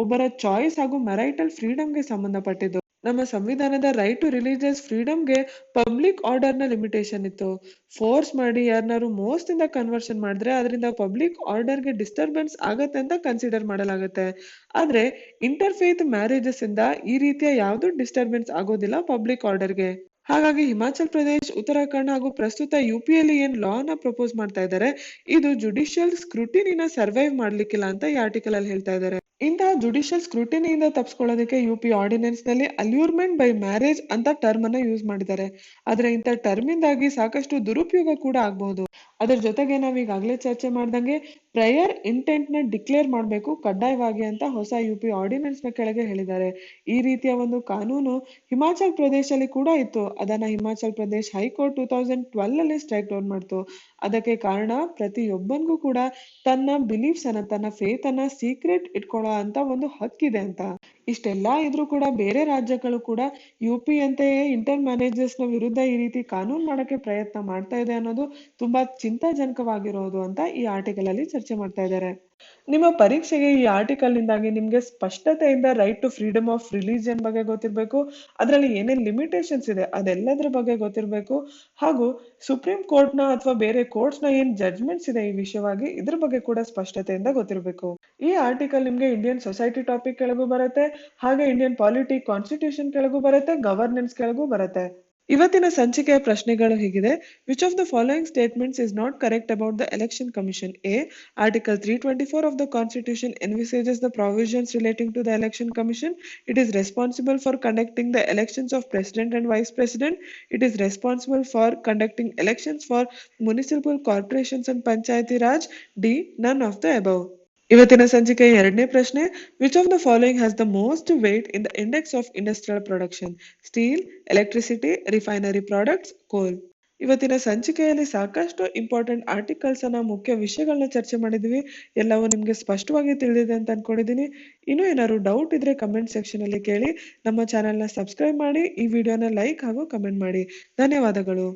ಒಬ್ಬರ ಚಾಯ್ಸ್ ಹಾಗೂ ಮ್ಯಾರೈಟಲ್ ಫ್ರೀಡಮ್ಗೆ ಸಂಬಂಧಪಟ್ಟಿದ್ದು. ನಮ್ಮ ಸಂವಿಧಾನದ ರೈಟ್ ಟು ರಿಲಿಜಿಯಸ್ ಫ್ರೀಡಮ್ಗೆ ಪಬ್ಲಿಕ್ ಆರ್ಡರ್ ನ ಲಿಮಿಟೇಷನ್ ಇತ್ತು. ಫೋರ್ಸ್ ಮಾಡಿ ಯಾರನ್ನಾರು ಮೋಸದಿಂದ ಕನ್ವರ್ಷನ್ ಮಾಡಿದ್ರೆ ಅದರಿಂದ ಪಬ್ಲಿಕ್ ಆರ್ಡರ್ಗೆ ಡಿಸ್ಟರ್ಬೆನ್ಸ್ ಆಗತ್ತೆ ಅಂತ ಕನ್ಸಿಡರ್ ಮಾಡಲಾಗುತ್ತೆ. ಆದ್ರೆ ಇಂಟರ್ಫೇತ್ ಮ್ಯಾರೇಜಸ್ ಇಂದ ಈ ರೀತಿಯ ಯಾವ್ದು ಡಿಸ್ಟರ್ಬೆನ್ಸ್ ಆಗೋದಿಲ್ಲ ಪಬ್ಲಿಕ್ ಆರ್ಡರ್ಗೆ. ಹಾಗಾಗಿ ಹಿಮಾಚಲ್ ಪ್ರದೇಶ್, ಉತ್ತರಾಖಂಡ್ ಹಾಗೂ ಪ್ರಸ್ತುತ UPಯಲ್ಲಿ ಏನ್ ಲಾ ನ ಪ್ರಪೋಸ್ ಮಾಡ್ತಾ ಇದ್ದಾರೆ ಇದು ಜುಡಿಷಿಯಲ್ ಸ್ಕ್ರೂಟಿನಿನ ಸರ್ವೈವ್ ಮಾಡ್ಲಿಕ್ಕಿಲ್ಲ ಅಂತ ಈ ಆರ್ಟಿಕಲ್ ಅಲ್ಲಿ ಹೇಳ್ತಾ ಇದ್ದಾರೆ. ಇಂತಹ ಜುಡಿಷಿಯಲ್ ಸ್ಕ್ರೂಟಿನಿಯಿಂದ ತಪ್ಪಿಸ್ಕೊಳ್ಳೋದಕ್ಕೆ UP ಆರ್ಡಿನೆನ್ಸ್ ನಲ್ಲಿ ಅಲ್ಯೂರ್ಮೆಂಟ್ ಬೈ ಮ್ಯಾರೇಜ್ ಅಂತ ಟರ್ಮ್ ಅನ್ನ ಯೂಸ್ ಮಾಡಿದ್ದಾರೆ. ಆದ್ರೆ ಇಂಥ ಟರ್ಮ್ ಇಂದಾಗಿ ಸಾಕಷ್ಟು ದುರುಪಯೋಗ ಕೂಡ ಆಗಬಹುದು. ಅದ್ರ ಜೊತೆಗೆ ನಾವ್ ಈಗಾಗಲೇ ಚರ್ಚೆ ಮಾಡ್ದಂಗೆ ಪ್ರಯರ್ ಇಂಟೆಂಟ್ ನ ಡಿಕ್ಲೇರ್ ಮಾಡಬೇಕು ಕಡ್ಡಾಯವಾಗಿ ಅಂತ ಹೊಸ UP ಆರ್ಡಿನೆನ್ಸ್ ನ ಕೆಳಗೆ ಹೇಳಿದ್ದಾರೆ. ಈ ರೀತಿಯ ಒಂದು ಕಾನೂನು ಹಿಮಾಚಲ್ ಪ್ರದೇಶಲ್ಲಿ ಕೂಡ ಇತ್ತು. ಅದನ್ನ ಹಿಮಾಚಲ್ ಪ್ರದೇಶ್ ಹೈಕೋರ್ಟ್ 2012 ಅಲ್ಲಿ ಸ್ಟ್ರೈಕ್ ಡೌನ್ ಮಾಡ್ತು. ಅದಕ್ಕೆ ಕಾರಣ ಪ್ರತಿಯೊಬ್ಬನಿಗೂ ಕೂಡ ತನ್ನ ಬಿಲೀಫ್ಸ್ ಅನ್ನ, ತನ್ನ ಫೇತ್ ಅನ್ನ ಸೀಕ್ರೆಟ್ ಇಟ್ಕೊಳ್ಳೋ ಅಂತ ಒಂದು ಹಕ್ಕಿದೆ ಅಂತ. ಇಷ್ಟೆಲ್ಲ ಇದ್ರೂ ಕೂಡ ಬೇರೆ ರಾಜ್ಯಗಳು ಕೂಡ UP ಅಂತೆಯೇ ಇಂಟರ್ ಮ್ಯಾರೇಜಸ್ ನ ವಿರುದ್ಧ ಈ ರೀತಿ ಕಾನೂನು ಮಾಡಕ್ಕೆ ಪ್ರಯತ್ನ ಮಾಡ್ತಾ ಇದೆ ಅನ್ನೋದು ತುಂಬಾ ಚಿಂತಾಜನಕವಾಗಿರೋದು ಅಂತ ಈ ಆರ್ಟಿಕಲ್ ಅಲ್ಲಿ ಚರ್ಚೆ ಮಾಡ್ತಾ ಇದ್ದಾರೆ. ನಿಮ್ಮ ಪರೀಕ್ಷೆಗೆ ಈ ಆರ್ಟಿಕಲ್ ನಿಂದಾಗಿ ನಿಮ್ಗೆ ಸ್ಪಷ್ಟತೆಯಿಂದ right to freedom of religion ಬಗ್ಗೆ ಗೊತ್ತಿರಬೇಕು, ಅದರಲ್ಲಿ ಏನೇನ್ ಲಿಮಿಟೇಷನ್ಸ್ ಇದೆ ಅದೆಲ್ಲದ್ರ ಬಗ್ಗೆ ಗೊತ್ತಿರಬೇಕು, ಹಾಗೂ ಸುಪ್ರೀಂ ಕೋರ್ಟ್ ನ ಅಥವಾ ಬೇರೆ ಕೋರ್ಟ್ಸ್ ನ ಏನ್ ಜಡ್ಜ್ಮೆಂಟ್ಸ್ ಇದೆ ಈ ವಿಷಯವಾಗಿ ಇದ್ರ ಬಗ್ಗೆ ಕೂಡ ಸ್ಪಷ್ಟತೆಯಿಂದ ಗೊತ್ತಿರಬೇಕು. ಈ ಆರ್ಟಿಕಲ್ ನಿಮ್ಗೆ ಇಂಡಿಯನ್ ಸೊಸೈಟಿ ಟಾಪಿಕ್ ಕೆಳಗೂ ಬರುತ್ತೆ, ಹಾಗೆ ಇಂಡಿಯನ್ ಪಾಲಿಟಿ ಕಾನ್ಸ್ಟಿಟ್ಯೂಷನ್ ಕೆಳಗೂ ಬರುತ್ತೆ, ಗವರ್ನೆನ್ಸ್ ಕೆಳಗೂ ಬರುತ್ತೆ. ಇವತ್ತಿನ ಸಂಚಿಕೆಯ ಪ್ರಶ್ನೆಗಳು ಹೀಗಿದೆ. Which of the following statements is not correct about the election commission? A. Article 324 of the Constitution envisages the provisions relating to the election commission. It is responsible for conducting the elections of president and vice president. It is responsible for conducting elections for municipal corporations and panchayati raj. D. None of the above. ಇವತ್ತಿನ ಸಂಚಿಕೆಯ ಎರಡನೇ ಪ್ರಶ್ನೆ, which of the following has the most weight in the index of industrial production? Steel, electricity, refinery products, coal. ಇವತ್ತಿನ ಸಂಚಿಕೆಯಲ್ಲಿ ಸಾಕಷ್ಟು important articles ಅನ್ನ, ಮುಖ್ಯ ವಿಷಯಗಳನ್ನ ಚರ್ಚೆ ಮಾಡಿದ್ವಿ. ಎಲ್ಲವೂ ನಿಮ್ಗೆ ಸ್ಪಷ್ಟವಾಗಿ ತಿಳಿದಿದೆ ಅಂತ ಅನ್ಕೊಂಡಿದೀನಿ. ಇನ್ನೂ ಏನಾದ್ರು ಡೌಟ್ ಇದ್ರೆ ಕಮೆಂಟ್ ಸೆಕ್ಷನ್ ಅಲ್ಲಿ ಕೇಳಿ. ನಮ್ಮ ಚಾನೆಲ್ನ ಸಬ್ಸ್ಕ್ರೈಬ್ ಮಾಡಿ, ಈ ವಿಡಿಯೋನ ಲೈಕ್ ಹಾಗೂ ಕಮೆಂಟ್ ಮಾಡಿ. ಧನ್ಯವಾದಗಳು.